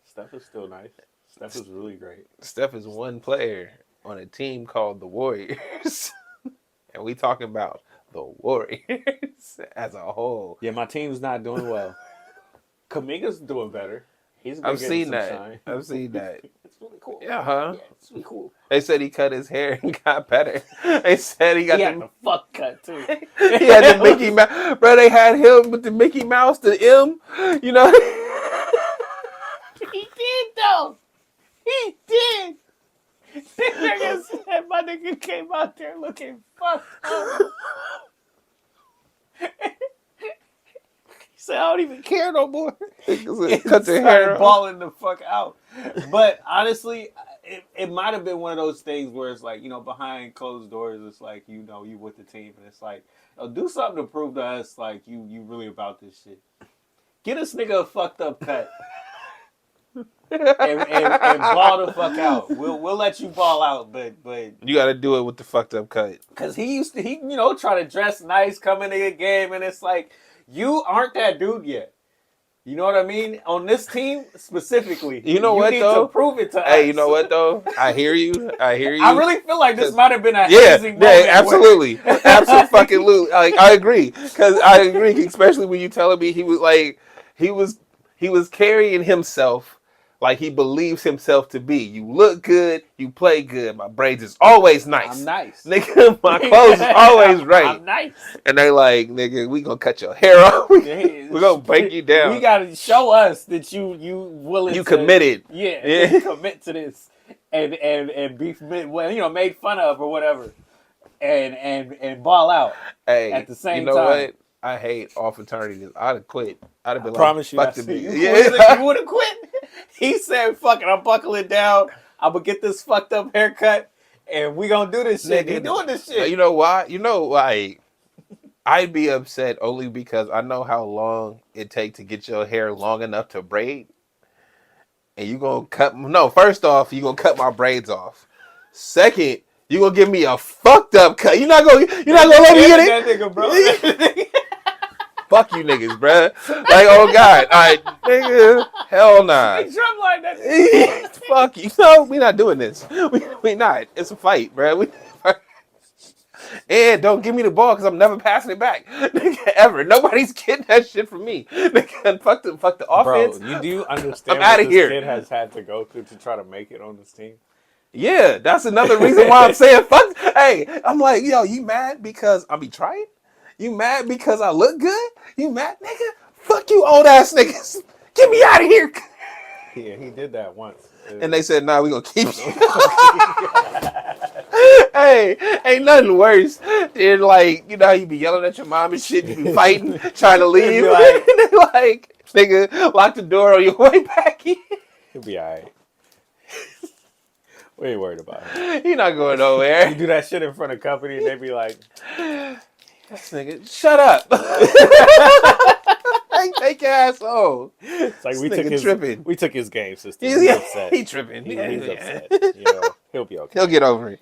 Steph is still nice. Steph is really great. Steph is one player on a team called the Warriors. And we talking about the Warriors as a whole. Yeah, my team's not doing well. Kaminga's doing better. I've seen that. I've seen that. It's really cool. Yeah, huh? Yeah, it's really cool. They said he cut his hair and got better. They said he got the fuck cut too. He had the Mickey Mouse. Bro, they had him with the Mickey Mouse, the M. You know? He did though. He did. Nigga said my nigga came out there looking fucked up. He said, I don't even care no more. Cut your hair balling the fuck out. But honestly, it might have been one of those things where it's like, behind closed doors, it's like, you with the team. And it's like, do something to prove to us, like, you really about this shit. Get this nigga a fucked up cut. and ball the fuck out. We'll let you ball out, but you got to do it with the fucked up cut. Because he used to try to dress nice, come into the game, and it's like, you aren't that dude yet. You know what I mean? On this team specifically, you need to prove it to us. Hey, you know what though? I hear you. I really feel like this might have been a hazing moment. Yeah, absolutely, absolutely. Like I agree, especially when you telling me he was carrying himself like he believes himself to be. You look good, you play good. My braids is always nice. I'm nice. Nigga, my clothes is always right. I'm nice. And they like, nigga, we gonna cut your hair off. we gonna break you down. We gotta show us that you willing. You committed. Yeah. Commit to this and be made fun of or whatever, and ball out. Hey, at the same time. You know what? I hate all fraternities. I'd have quit. I'd have been promise fuck you, to me. You would have quit. He said, "Fuck it, I'm buckling down. I'm gonna get this fucked up haircut, and we gonna do this shit." He doing this shit. You know why? I'd be upset only because I know how long it takes to get your hair long enough to braid, and you gonna cut. No, first off, you gonna cut my braids off. Second, you gonna give me a fucked up cut. You're not gonna let me get it. That nigga, bro. Fuck you niggas, bruh. Like, oh God. Nigga, hell nah. He drum like that. Fuck you. No, we not doing this. We not. It's a fight, bruh. And don't give me the ball because I'm never passing it back. Nigga, ever. Nobody's getting that shit from me. Nigga, fuck the offense. Bro, do you understand what this kid has had to go through to try to make it on this team? Yeah, that's another reason why I'm saying fuck. Hey, I'm like, yo, you mad because I be trying? You mad because I look good? You mad, nigga? Fuck you, old ass niggas. Get me out of here. Yeah, he did that once. And they said, nah, we gonna keep you. Hey, ain't nothing worse than like, how you be yelling at your mom and shit, you be fighting, trying to leave. Like, nigga, lock the door on your way back in. He'll be all right. We ain't worried about him. He not going nowhere. You do that shit in front of company and they be like, this nigga, shut up. Take your ass home. It's like Tripping. we took his game system. He's upset. He tripping. He's upset. You know, he'll be okay. He'll get over it.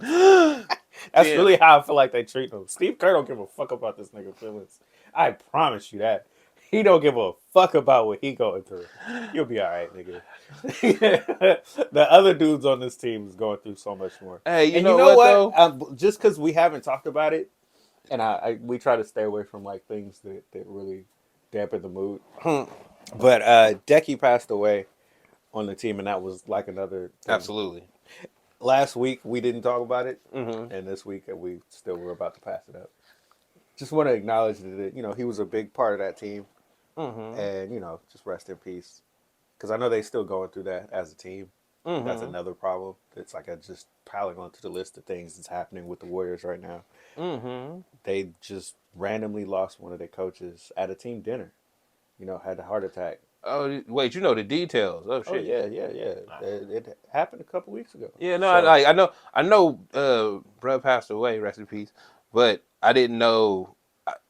That's really how I feel like they treat him. Steve Kerr don't give a fuck about this nigga feelings. I promise you that. He don't give a fuck about what he going through. You'll be all right, nigga. The other dudes on this team is going through so much more. Hey, you know what? Just because we haven't talked about it, and we try to stay away from like things that really dampen the mood. But Decky passed away on the team, and that was like another thing. Absolutely. Last week we didn't talk about it, Mm-hmm. and this week we still were about to pass it up. Just want to acknowledge that he was a big part of that team, and just rest in peace. Because I know they're still going through that as a team. Mm-hmm. That's another problem. It's like just piling onto the list of things that's happening with the Warriors right now. Mm-hmm. They just randomly lost one of their coaches at a team dinner. Had a heart attack. Oh, wait, you know the details. Oh, shit. Oh, yeah. It happened a couple weeks ago. Yeah, no, I know Brett passed away, rest in peace, but I didn't know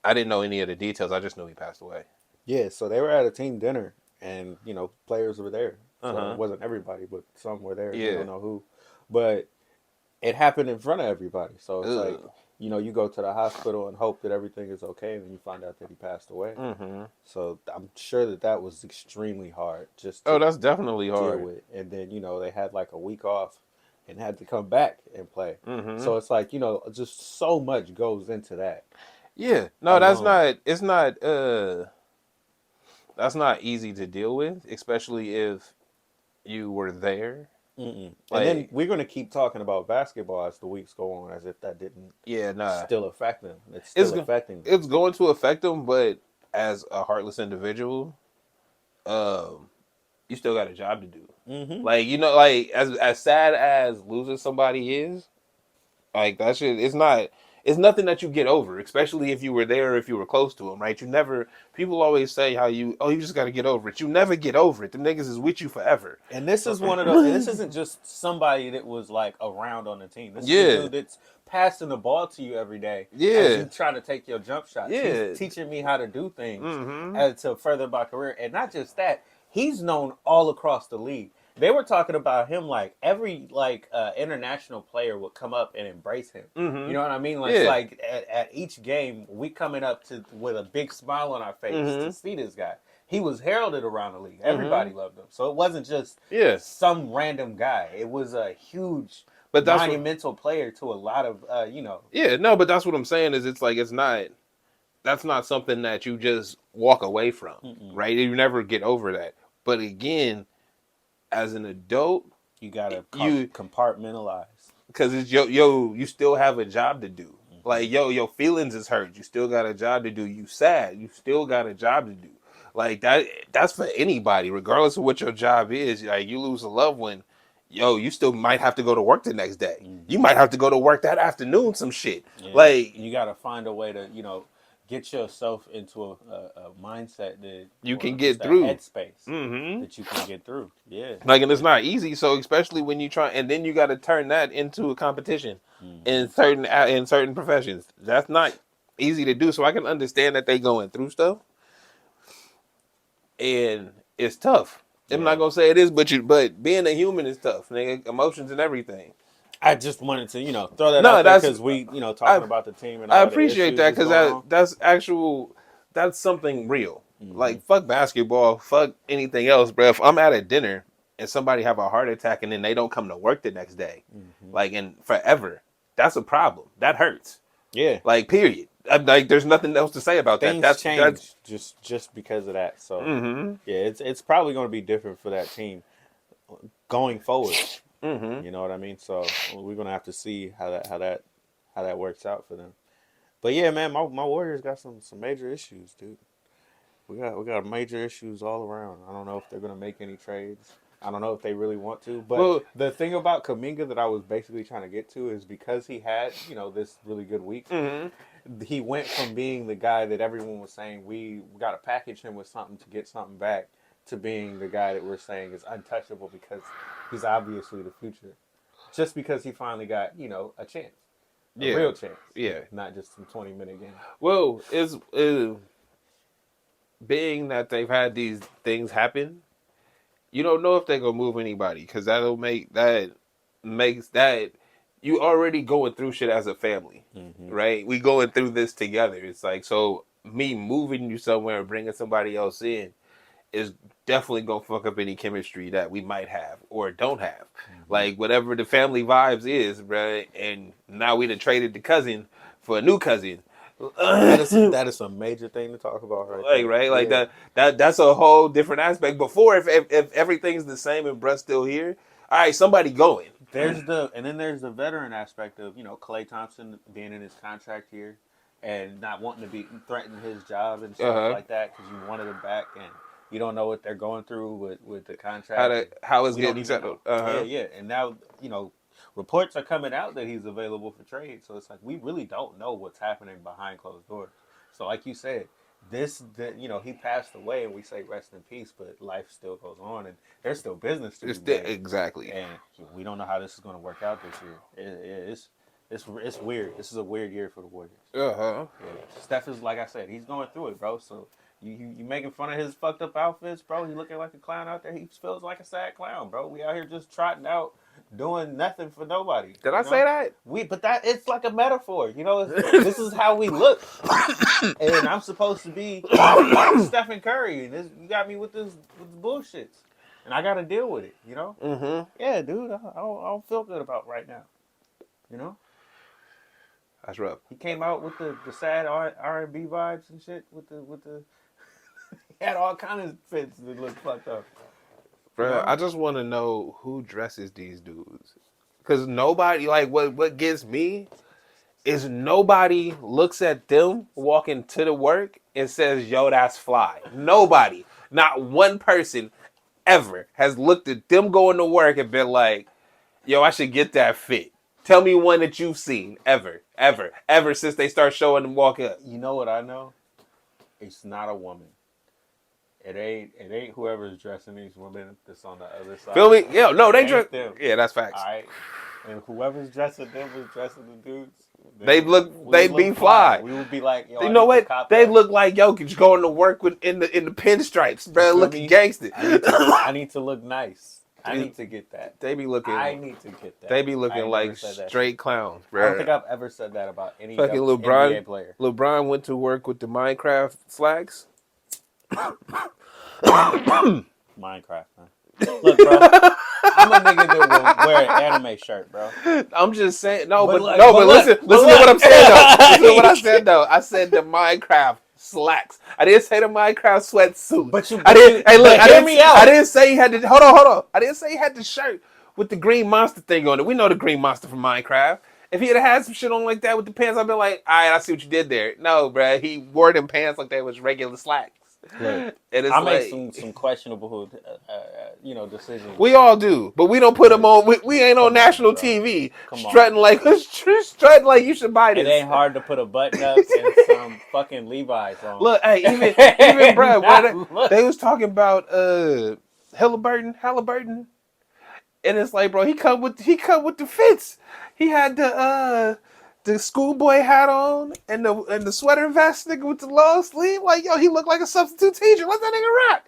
any of the details. I just knew he passed away. Yeah, so they were at a team dinner, and, players were there. So it wasn't everybody, but some were there. Yeah. You don't know who. But it happened in front of everybody. So it's like, you go to the hospital and hope that everything is okay, and you find out that he passed away. Mm-hmm. So I'm sure that was extremely hard. That's definitely hard. Deal with. And then, they had like a week off and had to come back and play. Mm-hmm. So it's like, just so much goes into that. Yeah. No, that's not easy to deal with, especially if you were there. And then we're going to keep talking about basketball as the weeks go on, as if that didn't still affect them. It's still affecting them. It's going to affect them, but as a heartless individual, you still got a job to do. Mm-hmm. Like, as sad as losing somebody is, like, that shit, it's nothing that you get over, especially if you were there or if you were close to them, right? People always say how you just got to get over it. You never get over it. The niggas is with you forever. And this is one of those, and this isn't just somebody that was like around on the team. This is a dude that's passing the ball to you every day. Yeah. As you try to take your jump shot. Yeah. He's teaching me how to do things to further my career. And not just that, he's known all across the league. They were talking about him like every international player would come up and embrace him. Mm-hmm. You know what I mean? It's like at each game, we coming up with a big smile on our face to see this guy. He was heralded around the league. Everybody loved him. So it wasn't just some random guy. It was a huge, monumental player to a lot of, Yeah, no, but that's what I'm saying is that's not something that you just walk away from, right? You never get over that. But again, as an adult, you gotta compartmentalize because it's you still have a job to do. Like your feelings is hurt. You still got a job to do. You sad. You still got a job to do. Like that's for anybody, regardless of what your job is. Like you lose a loved one, you still might have to go to work the next day. Mm-hmm. You might have to go to work that afternoon. Some shit. Yeah. Like you gotta find a way to get yourself into a mindset that you can get through, headspace that you can get through. Yeah, like, and it's not easy. So especially when you try, and then you got to turn that into a competition in certain professions. That's not easy to do. So I can understand that they going through stuff, and it's tough. Yeah. I'm not gonna say it is, but being a human is tough. Nigga, emotions and everything. I just wanted to, throw that out there because we, talking about the team and all I appreciate that because that's something real. Mm-hmm. Like, fuck basketball, fuck anything else, bro. If I'm at a dinner and somebody have a heart attack and then they don't come to work the next day, like, and forever, that's a problem. That hurts. Yeah. Like, period. Like, there's nothing else to say about that. That's changed just because of that. So, yeah, it's probably going to be different for that team going forward. Mm-hmm. You know what I mean? So we're gonna have to see how that works out for them. But yeah, man, my Warriors got some major issues, dude. We got major issues all around. I don't know if they're gonna make any trades. I don't know if they really want to. But the thing about Kuminga that I was basically trying to get to is because he had this really good week. Mm-hmm. He went from being the guy that everyone was saying we got to package him with something to get something back to being the guy that we're saying is untouchable because he's obviously the future. Just because he finally got, a chance. A real chance. Yeah. Not just some 20-minute game. Well, is being that they've had these things happen, you don't know if they're going to move anybody because makes that you already going through shit as a family, right? We going through this together. It's like, so me moving you somewhere and bringing somebody else in is definitely gonna fuck up any chemistry that we might have or don't have. Like whatever the family vibes is, bro. And now we done traded the cousin for a new cousin. That is a major thing to talk about, That's a whole different aspect. Before, if everything's the same and bruh's still here, all right, somebody going. There's then there's the veteran aspect of Klay Thompson being in his contract here and not wanting to be threatening his job and stuff like that because you wanted him back and you don't know what they're going through with the contract. How it's getting settled. Yeah. And now, reports are coming out that he's available for trade. So it's like, we really don't know what's happening behind closed doors. So like you said, he passed away and we say rest in peace, but life still goes on and there's still business to be made. Exactly. And we don't know how this is going to work out this year. It's weird. This is a weird year for the Warriors. Yeah. Steph is, like I said, he's going through it, bro. So you making fun of his fucked up outfits, bro. He looking like a clown out there. He feels like a sad clown, bro. We out here just trotting out, doing nothing for nobody. Did I say that? But it's like a metaphor. This is how we look. And I'm supposed to be Stephen Curry, and you got me with this bullshit, and I got to deal with it. Yeah, dude. I don't feel good about right now. That's rough. He came out with the sad R&B vibes and shit with the he had all kind of fits that look fucked up. Bro, I just want to know who dresses these dudes. Because nobody, like, what gets me is nobody looks at them walking to the work and says, yo, that's fly. Nobody. Not one person ever has looked at them going to work and been like, yo, I should get that fit. Tell me one that you've seen ever since they start showing them walk up. You know what I know? It's not a woman. It ain't whoever's dressing these women that's on the other side. Feel me? Yeah, no, they dress them. Yeah, that's facts. All right. And whoever's dressing them was dressing the dudes. They'd be fly. We would be like, yo, you know what? They look like Jokic going to work in the pinstripes, bro, looking gangster. I need to look nice. I need to get that. They be looking. I need to get that. They be looking like straight clowns, bro. I don't think I've ever said that about any fucking NBA player. LeBron went to work with the Minecraft slacks. Minecraft, man. Look, bro. I'm a nigga that will wear an anime shirt, bro. I'm just saying, listen to what I'm saying though. Listen to what I said though. I said the Minecraft slacks. I didn't say the Minecraft sweatsuit. I didn't say he had the hold on. I didn't say he had the shirt with the green monster thing on it. We know the green monster from Minecraft. If he had some shit on like that with the pants, I'd be like, all right, I see what you did there. No, bro, he wore them pants like they was regular slacks. Look, I make some questionable, decisions. We all do, but we don't put them on. We ain't on national TV strutting like you should buy this. It ain't hard to put a button up and some fucking Levi's on. Look, hey, even bro, they was talking about Halliburton, and it's like, bro, he come with the fits. He had the schoolboy hat on and the sweater vest, nigga, with the long sleeve. Like, yo, he looked like a substitute teacher. Let that nigga rock.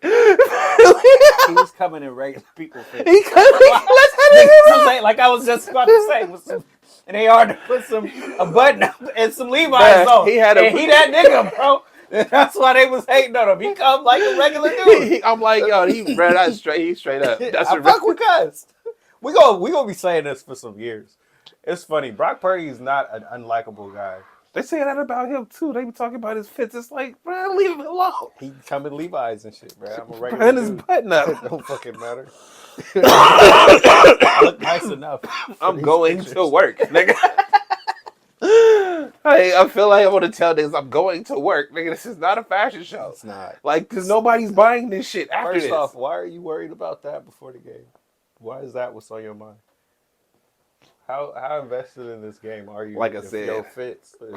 He was coming in regular people fit. Let that nigga rock. Like I was just about to say, and they hard to put a button up and some Levi's on. He that nigga, bro. That's why they was hating on him. He come like a regular dude. I'm like, yo, he's straight up. That's I fuck with cuz. We gonna be saying this for some years. It's funny. Brock Purdy is not an unlikable guy. They say that about him too. They be talking about his fits. It's like, bro, leave him alone. He come in Levi's and shit, bro. I'm a regular and his button up. It don't fucking matter. I look nice enough. I'm going to work, nigga. Hey, I feel like I want to tell niggas I'm going to work, nigga. This is not a fashion show. It's not. Like, because nobody's buying this shit after this. First off, why are you worried about that before the game? Why is that what's on your mind? How invested in this game are you? Like I said, your fits was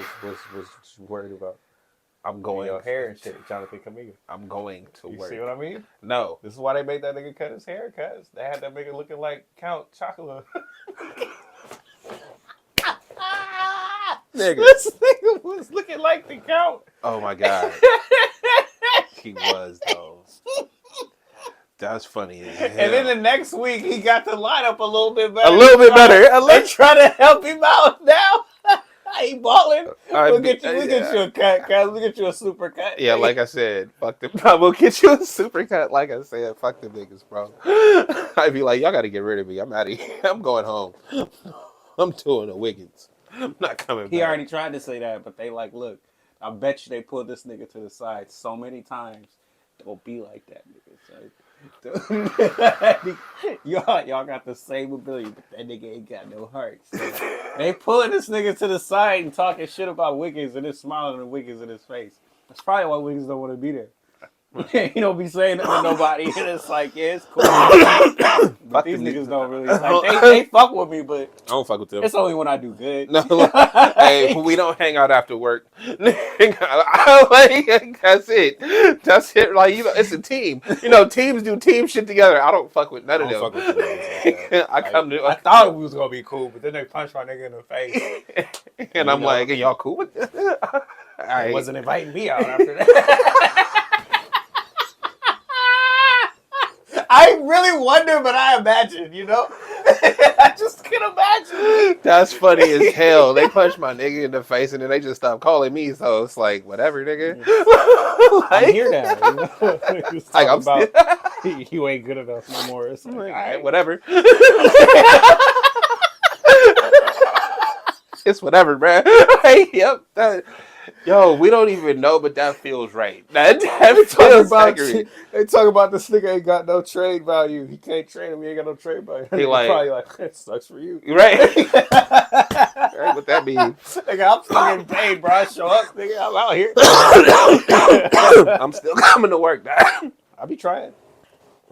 worried about. I'm going. Your hair and shit, Jonathan Kaminga. I'm going to You work. see what I mean? No. This is why they made that nigga cut his hair, cuz they had that nigga looking like Count Chocula. Nigga. This nigga was looking like the Count. Oh my God. He was though. That's funny as hell. And then the next week he got the lineup a little bit better. A little bit better. They try to help him out now. He balling. We'll get you a cut, guys. We'll get you a super cut. Yeah, like I said, fuck them. We'll get you a super cut. Like I said, fuck them niggas, bro. I'd be like, y'all got to get rid of me. I'm out of here. I'm going home. I'm doing the Wiggins. I'm not coming back. He already tried to say that, but they like, look, I bet you they pulled this nigga to the side so many times. Don't be like that, nigga. y'all got the same ability, but that nigga ain't got no heart. So they pulling this nigga to the side and talking shit about Wiggins and then smiling at Wiggins in his face. That's probably why Wiggins don't want to be there. He don't be saying that to nobody, and it's like, yeah, it's cool. But these niggas don't really like. They fuck with me, but I don't fuck with them. It's only when I do good. No, hey, we don't hang out after work. That's it. That's it. Like, you know, it's a team. You know, teams do team shit together. I don't fuck with none of them. Fuck with like I thought we was gonna be cool, but then they punched my nigga in the face, and I'm like, "Are y'all cool with this?" I wasn't inviting me out after that. I really wonder, but I imagine, you know? I just can imagine. That's funny as hell. They punched my nigga in the face and then they just stopped calling me, so it's like, whatever, nigga. I hear that. You know? Like, I'm about, you ain't good enough no more. It's like, all right, whatever. It's whatever, man. Yep. Yo, we don't even know, but that feels right. That feels accurate. They talk about this nigga ain't got no trade value. He can't trade him. He ain't got no trade value. He like, probably like, it sucks for you. Right. Right, what that means. Nigga, I'm still getting paid, bro. I show up, nigga. I'm out here. I'm still coming to work, dog. I be trying.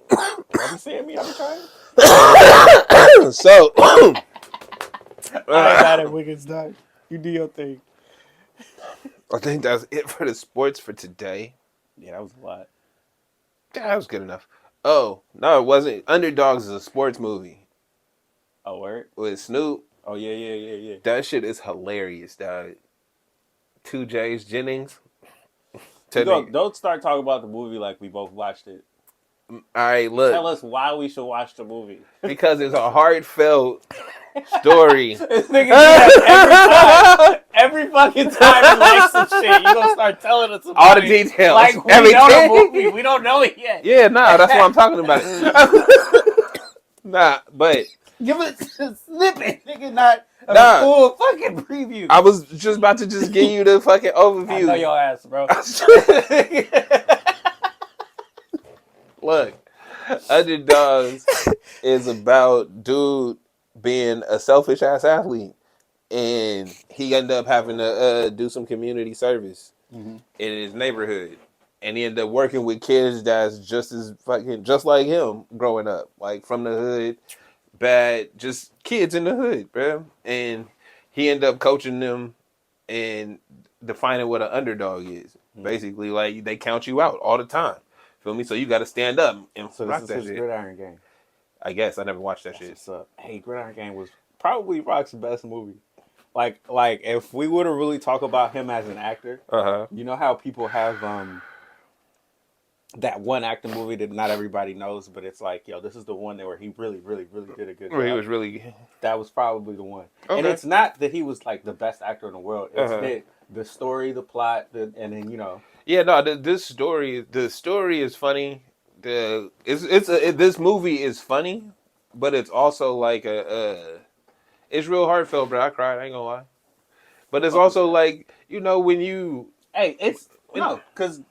Y'all be seeing me? I be trying. So, I ain't got it, Wiggins, dog. You do your thing. I think that's it for the sports for today. Yeah, that was a lot. Yeah, that was good enough. Oh, no, it wasn't. Underdogs is a sports movie. Oh, word? With Snoop. Oh, yeah. That shit is hilarious, dog. 2 J's Jennings. Don't start talking about the movie like we both watched it. All right, look. Tell us why we should watch the movie. Because it's a heartfelt story. This nigga do that every time. Every fucking time he likes some shit, you gonna start telling us about all the details. Like, we everything. know the movie. We don't know it yet. Yeah, nah, that's what I'm talking about. Nah, but... Give us a snippet, nigga, not a full fucking preview. I was just about to just give you the fucking overview. I know your ass, bro. Look, Underdogs is about dude being a selfish ass athlete, and he ended up having to do some community service in his neighborhood, and he ended up working with kids that's just like him growing up, like from the hood, bad, just kids in the hood, bro. And he ended up coaching them and defining what an underdog is. Basically, like they count you out all the time. Feel me? So you got to stand up and rock that shit. Gridiron Gang. I guess I never watched that shit. What's up? Hey, Gridiron Gang was probably Rock's best movie. Like if we were to really talk about him as an actor, you know how people have that one acting movie that not everybody knows, but it's like, yo, this is the one where he really, really, really did a good job. He was really. That was probably the one. Okay. And it's not that he was like the best actor in the world. It's the story, the plot, and then you know. Yeah, no, the story is funny. This movie is funny, but it's also like it's real heartfelt, bro. I cried. I ain't gonna lie. But it's also like, you know, when you. Hey, because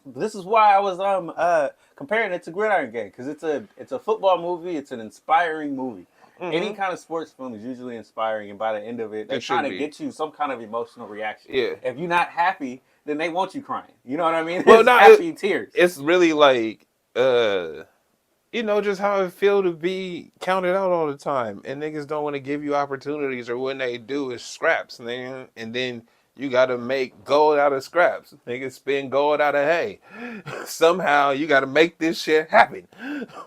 this is why I was comparing it to Gridiron Gang, because it's a football movie. It's an inspiring movie. Mm-hmm. Any kind of sports film is usually inspiring, and by the end of it, they're trying to get you some kind of emotional reaction. Yeah. If you're not happy, then they want you crying. You know what I mean? Well, happy tears. It's really like, you know, just how it feel to be counted out all the time, and niggas don't want to give you opportunities, or when they do, it's scraps, man. And then You gotta make gold out of scraps. Niggas spin gold out of hay. Somehow you gotta make this shit happen,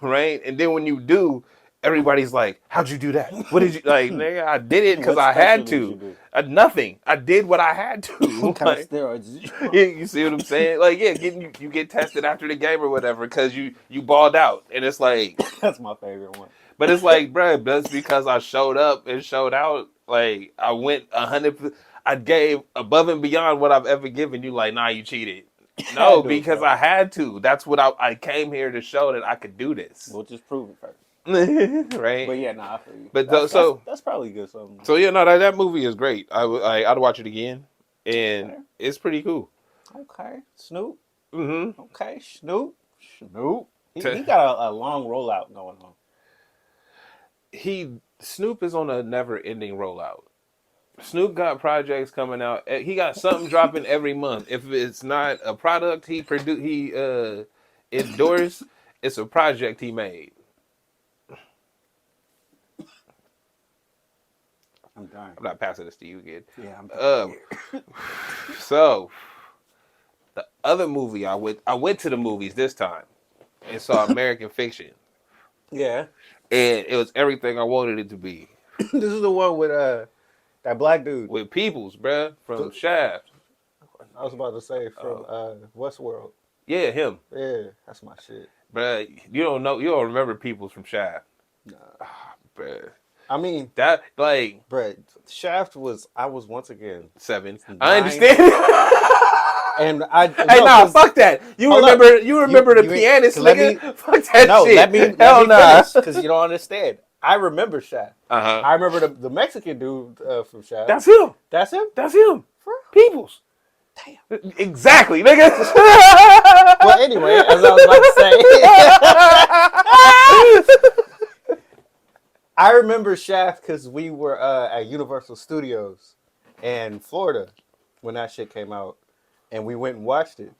right? And then when you do, everybody's like, "How'd you do that? What did you like, nigga? I did it because What I special had did you to. do? Nothing. I did what I had to. What kind of Like, steroids did you you see what I'm saying? Like, yeah, you get tested after the game or whatever because you balled out, and it's like, That's my favorite one. but it's like, bruh, that's because I showed up and showed out. Like, I went 100. I gave above and beyond what I've ever given you. Like, nah, you cheated. No, because I had to. That's what I came here to show that I could do this. We'll just prove it first. Right? But yeah, nah, I feel you. But that's probably good. Something. So yeah, no, that movie is great. I'd watch it again, and it's pretty cool. Okay, Snoop. Mm-hmm. Okay, Snoop. He got a long rollout going on. Snoop is on a never-ending rollout. Snoop got projects coming out. He got something dropping every month. If it's not a product he endorsed, it's a project he made. I'm dying. I'm not passing this to you again. Yeah, I'm dying. So the other movie I went to the movies this time and saw American Fiction. Yeah. And it was everything I wanted it to be. This is the one with that black dude. With Peoples, bruh, from Shaft. I was about to say from Westworld. Yeah, him. Yeah, that's my shit. Bruh, you don't remember Peoples from Shaft. Nah. Bruh. I mean, that, like... Bruh, Shaft I was once again... 7. 9. I understand. And I... Hey, nah, fuck that. You remember the pianist, nigga? Fuck that shit. Let me finish, because you don't understand. I remember Shaft. Uh-huh. I remember the Mexican dude from Shaft. That's him. That's him? That's him. Peoples. Damn. Exactly, nigga. Well, anyway, as I was about to say, I remember Shaft because we were at Universal Studios in Florida when that shit came out, and we went and watched it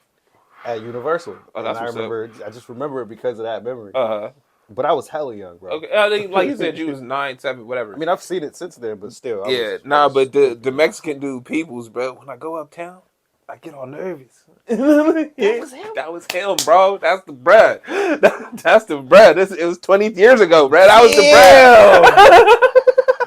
at Universal. Oh, and I just remember it because of that memory. Uh-huh. But I was hella young, bro. Okay, like you said, you was 9, 7, whatever. I mean, I've seen it since then, but still. But the Mexican dude, Peoples, bro. When I go uptown, I get all nervous. That was him, bro. That's the bruh. That's the bruh. It was 20 years ago, bruh. That was the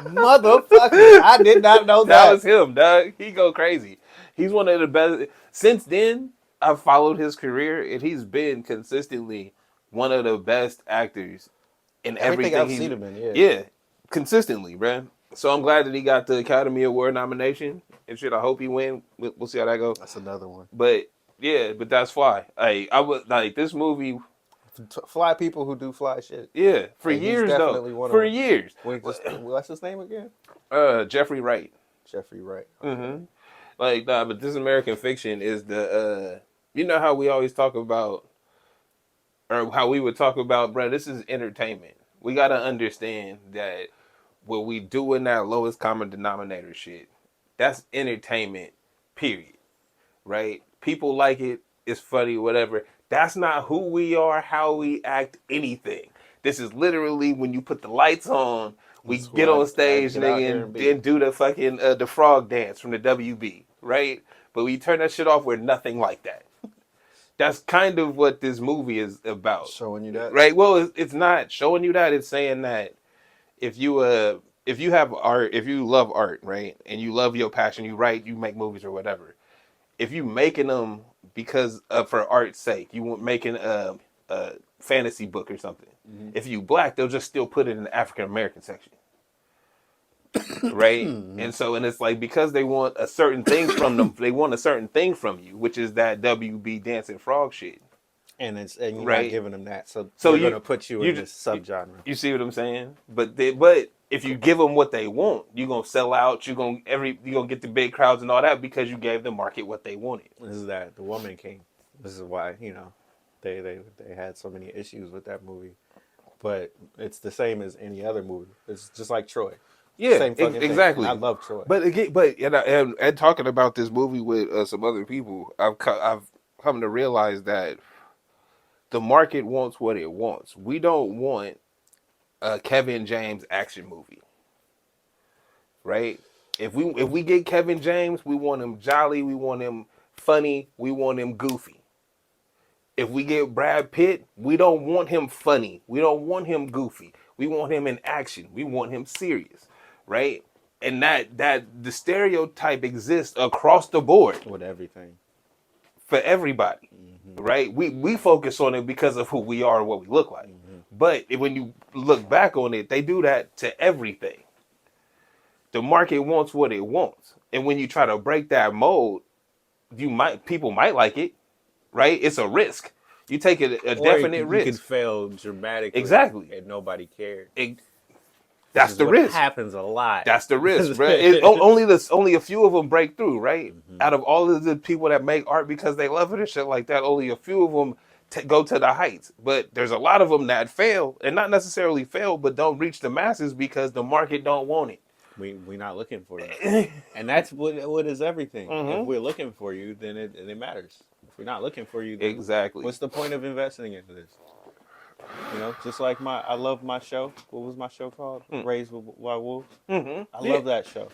bruh. Motherfucker. I did not know that. That was him, dog. He go crazy. He's one of the best. Since then, I've followed his career, and he's been consistently one of the best actors in everything I've seen him in. Yeah, consistently, bruh. So I'm glad that he got the Academy Award nomination and shit. I hope he win. We'll see how that goes. That's another one. But yeah, but fly. I would like this movie. Fly people who do fly shit. Yeah, for years though. For years. What's his name again? Jeffrey Wright. Jeffrey Wright. Okay. Mm-hmm. Like but this American Fiction is the you know how we always talk about, or how we would talk about, bro. This is entertainment. We gotta understand that what we do in that lowest common denominator shit, that's entertainment, period. Right? People like it, it's funny, whatever. That's not who we are, how we act, anything. This is literally when you put the lights on, we get on stage, nigga, and do the fucking the frog dance from the WB, right? But we turn that shit off, we're nothing like that. That's kind of what this movie is about. Showing you that. Right? Well, it's not showing you that. It's saying that if you have art, if you love art, right, and you love your passion, you write, you make movies or whatever. If you making them because for art's sake, you want making a fantasy book or something. Mm-hmm. If you black, they'll just still put it in the African American section, right? And it's like because they want a certain thing from them, they want a certain thing from you, which is that WB dancing frog shit. And you're not giving them that, so you're gonna put you in this subgenre. You see what I'm saying? But if you give them what they want, you're gonna sell out. You're gonna get the big crowds and all that because you gave the market what they wanted. This is the Woman King. This is why they had so many issues with that movie, but it's the same as any other movie. It's just like Troy. Yeah, same exactly. I love Troy. But again, and talking about this movie with some other people, I've come to realize that the market wants what it wants. We don't want a Kevin James action movie, right? If we get Kevin James, we want him jolly, we want him funny, we want him goofy. If we get Brad Pitt, we don't want him funny. We don't want him goofy. We want him in action. We want him serious, right? And that the stereotype exists across the board with everything for everybody, right? We focus on it because of who we are and what we look like. But when you look back on it, they do that to everything. The market wants what it wants, and when you try to break that mold, people might like it, right? It's a risk. You take a definite risk. You could fail dramatically, exactly, and nobody cared. That's the risk. Happens a lot. That's the risk, bro. Only a few of them break through, right? Out of all of the people that make art because they love it and shit like that, only a few of them go to the heights. But there's a lot of them that fail, and not necessarily fail, but don't reach the masses because the market don't want it. We're not looking for you, and that's what is everything. If we're looking for you, then it matters. If we're not looking for you, then exactly, what's the point of investing into this? You know, just like I love my show. What was my show called? Raised by Wolves. I love that show.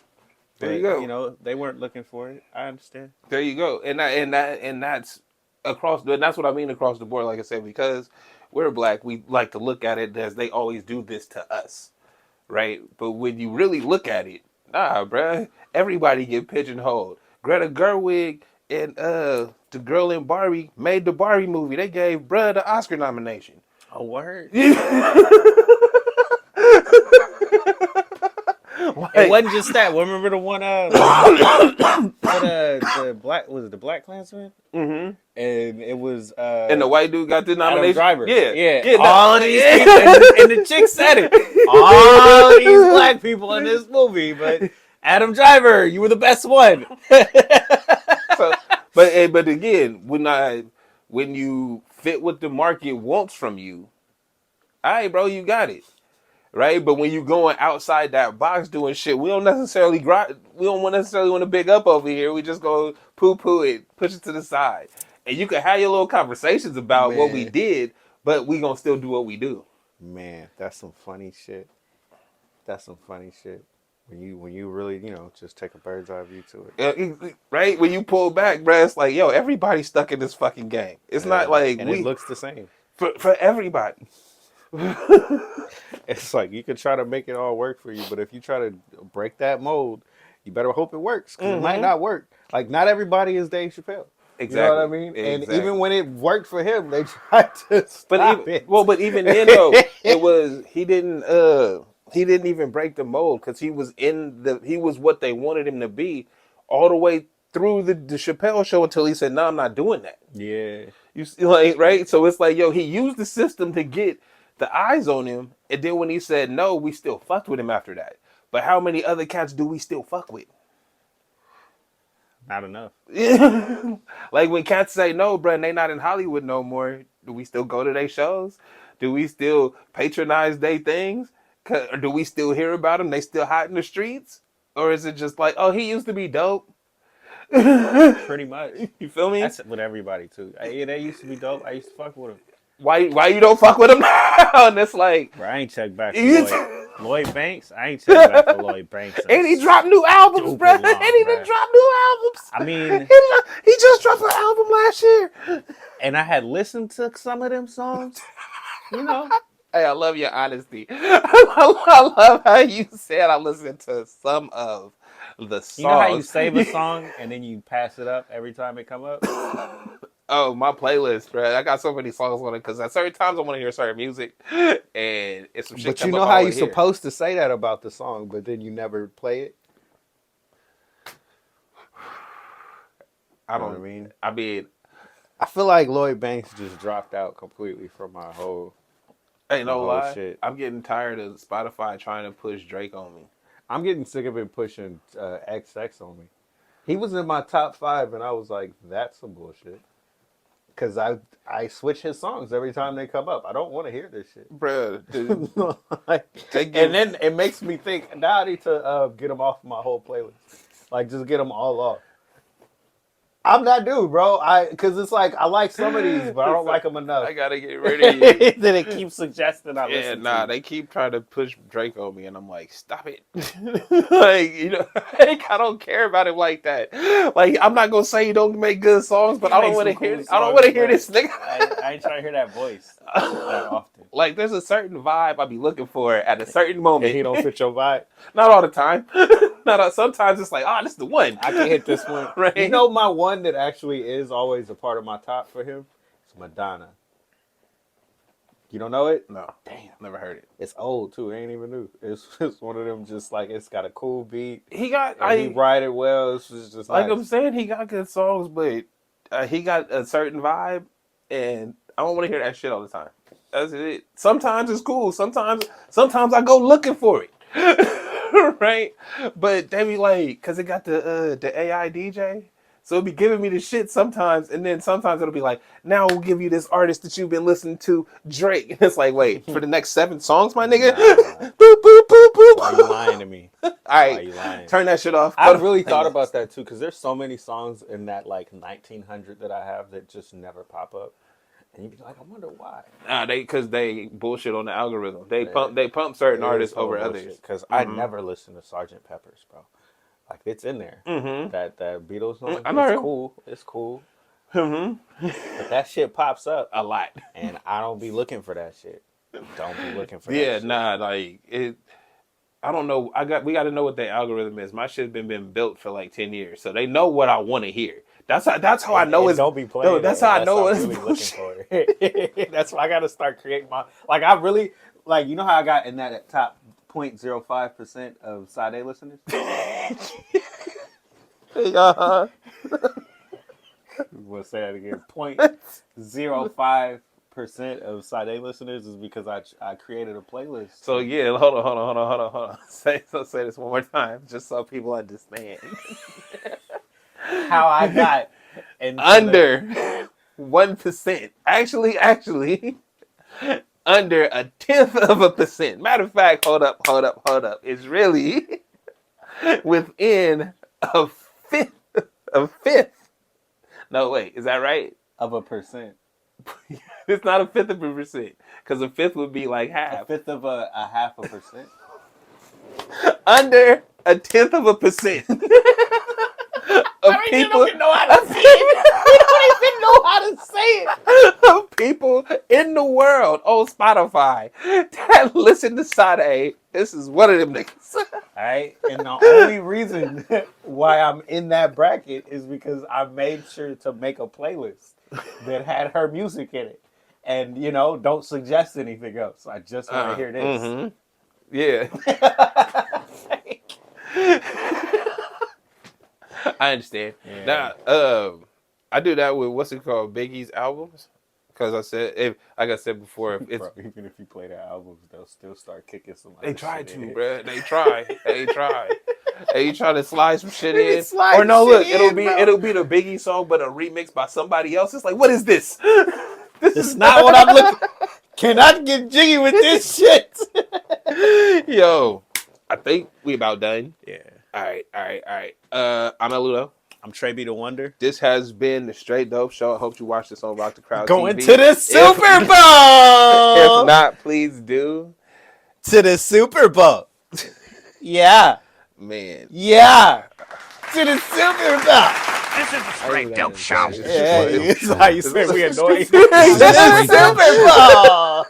There you go. You know, they weren't looking for it. I understand. There you go, and that's across. That's what I mean across the board. Like I said, because we're black, we like to look at it as they always do this to us. Right, but when you really look at it, nah, bruh, everybody get pigeonholed. Greta Gerwig and the girl in Barbie made the Barbie movie. They gave bruh the Oscar nomination. A word. It wasn't just that. Remember the one the Black Klansman? Mm-hmm. And it was and the white dude got the nomination. Adam Driver. Yeah. All of these people, and the chick said it. All of these black people in this movie, but Adam Driver, you were the best one. But again, when you fit what the market wants from you, all right, bro, you got it. Right, but when you going outside that box doing shit, we don't necessarily want to big up over here. We just go poo it, push it to the side, and you can have your little conversations about what we did, but we gonna still do what we do. Man, that's some funny shit. When you really, just take a bird's eye view to it. Right, when you pull back, bro, it's like, yo, everybody's stuck in this fucking game. It's not like it looks the same for everybody. It's like you could try to make it all work for you, but if you try to break that mold, you better hope it works, because it might not work. Like, not everybody is Dave Chappelle. Exactly. You know what I mean? Exactly. And even when it worked for him, they tried to stop it. Well, but even then, though, he didn't even break the mold, because he was what they wanted him to be all the way through the Chappelle show until he said, "No, I'm not doing that." Yeah. You like, right? So it's like, yo, he used the system to get the eyes on him, and then when he said no, we still fucked with him after that. But how many other cats do we still fuck with? Not enough. Like, when cats say no, bro, and they not in Hollywood no more, do we still go to their shows? Do we still patronize their things? Or do we still hear about them? They still hot in the streets? Or is it just like, oh, he used to be dope? Pretty much. You feel me? That's with everybody too. Yeah, they used to be dope. I used to fuck with them. Why you don't fuck with him now? And it's like, bro, I ain't checked back for Lloyd Banks. I ain't checked back for Lloyd Banks. And he dropped new albums, bro. And he done dropped new albums. I mean, he just dropped an album last year. And I had listened to some of them songs. You know. Hey, I love your honesty. I love how you said I listened to some of the songs. You know how you save a song and then you pass it up every time it come up? Oh, my playlist, bro. I got so many songs on it because at certain times I want to hear certain music, and it's some shit. But you know how you're supposed to say that about the song, but then you never play it. I don't know what I mean. I feel like Lloyd Banks just dropped out completely from my whole. Ain't no lie. Shit. I'm getting tired of Spotify trying to push Drake on me. I'm getting sick of him pushing XX on me. He was in my top 5, and I was like, "That's some bullshit." Because I switch his songs every time they come up. I don't want to hear this shit. Bruh. And then it makes me think, now I need to get them off my whole playlist. Like, just get them all off. I'm that dude, bro. Because it's like I like some of these, but I don't like them enough. I gotta get rid of you. Then it keeps suggesting I listen to. They keep trying to push Drake on me, and I'm like, stop it. Like, you know, I don't care about him like that. Like, I'm not gonna say you don't make good songs, but I don't want to hear. I don't want to hear this nigga. I ain't trying to hear that voice that often. Like, there's a certain vibe I be looking for at a certain moment. And he don't fit your vibe. Not all the time. Sometimes it's like, this is the one. I can hit this one. Right. You know, my one that actually is always a part of my top for him is Madonna. You don't know it? No. Damn. Never heard it. It's old, too. It ain't even new. It's one of them just like, it's got a cool beat. He write it well. It's just like nice. I'm saying, he got good songs, but he got a certain vibe, and I don't want to hear that shit all the time. That's it. Sometimes it's cool. Sometimes I go looking for it. Right? But they be like, because it got the AI DJ. So it'll be giving me the shit sometimes, and then sometimes it'll be like, now we'll give you this artist that you've been listening to, Drake. And it's like, wait, for the next 7 songs, my nigga? Nah. Boop, boop, boop, boop. Why you lying to me? All right, turn that shit off. I really thought about that, too, because there's so many songs in that, like, 1900 that I have that just never pop up. And you'd be like, I wonder why. Because they bullshit on the algorithm. They pump certain artists over others. Because I never listen to Sgt. Pepper's, bro. Like, it's in there. Mm-hmm. That Beatles song. It's cool. Mm-hmm. But that shit pops up a lot. And I don't be looking for that shit. Don't be looking for that shit. Yeah, nah, like, it... I don't know. We got to know what the algorithm is. My shit's been built for like 10 years, so they know what I want to hear. That's how I know it's. Don't be playing. No, that's how I know it's really looking for it. That's why I got to start creating my. Like, I really like. You know how I got in that top 0.05% of Sade listeners. We'll say that again. 0.05% of Sade listeners is because I created a playlist. So yeah, hold on. Say this one more time, just so people understand. How I got under 1%. Actually, under 0.1%. Matter of fact, hold up. It's really within a fifth. No, wait, is that right? Of a percent. It's not 1/5 of a percent, because 1/5 would be like half. 1/5 of a 0.5%. Under 0.1% of people. Don't even know how to say it. We don't even know how to say it. Of people in the world on Spotify that listen to Sade. This is one of them niggas. All right, and the only reason why I'm in that bracket is because I made sure to make a playlist that had her music in it, and don't suggest anything else. I just want to hear this. Mm-hmm. Yeah. I understand. Yeah. Now, I do that with what's it called, Biggie's albums, because I said like I said before, if it's bro, even if you play their albums, they'll still start kicking some. They try to, bro. They try. They try to slide some shit in. Or no, look, it'll be the Biggie song, but a remix by somebody else. It's like, what is this? This is not what I'm looking. Cannot get jiggy with this shit. Yo, I think we about done. Yeah. All right. I'm Eludo. I'm Trey B. the Wonder. This has been the Straight Dope Show. I hope you watch this on Rock the Crowd Going TV. to the Super Bowl. If not, please do. To the Super Bowl. Yeah. Man. Yeah. To the Super Bowl. This is the Straight Dope Show. Yeah, that's how you say we annoying. To The the Super Bowl.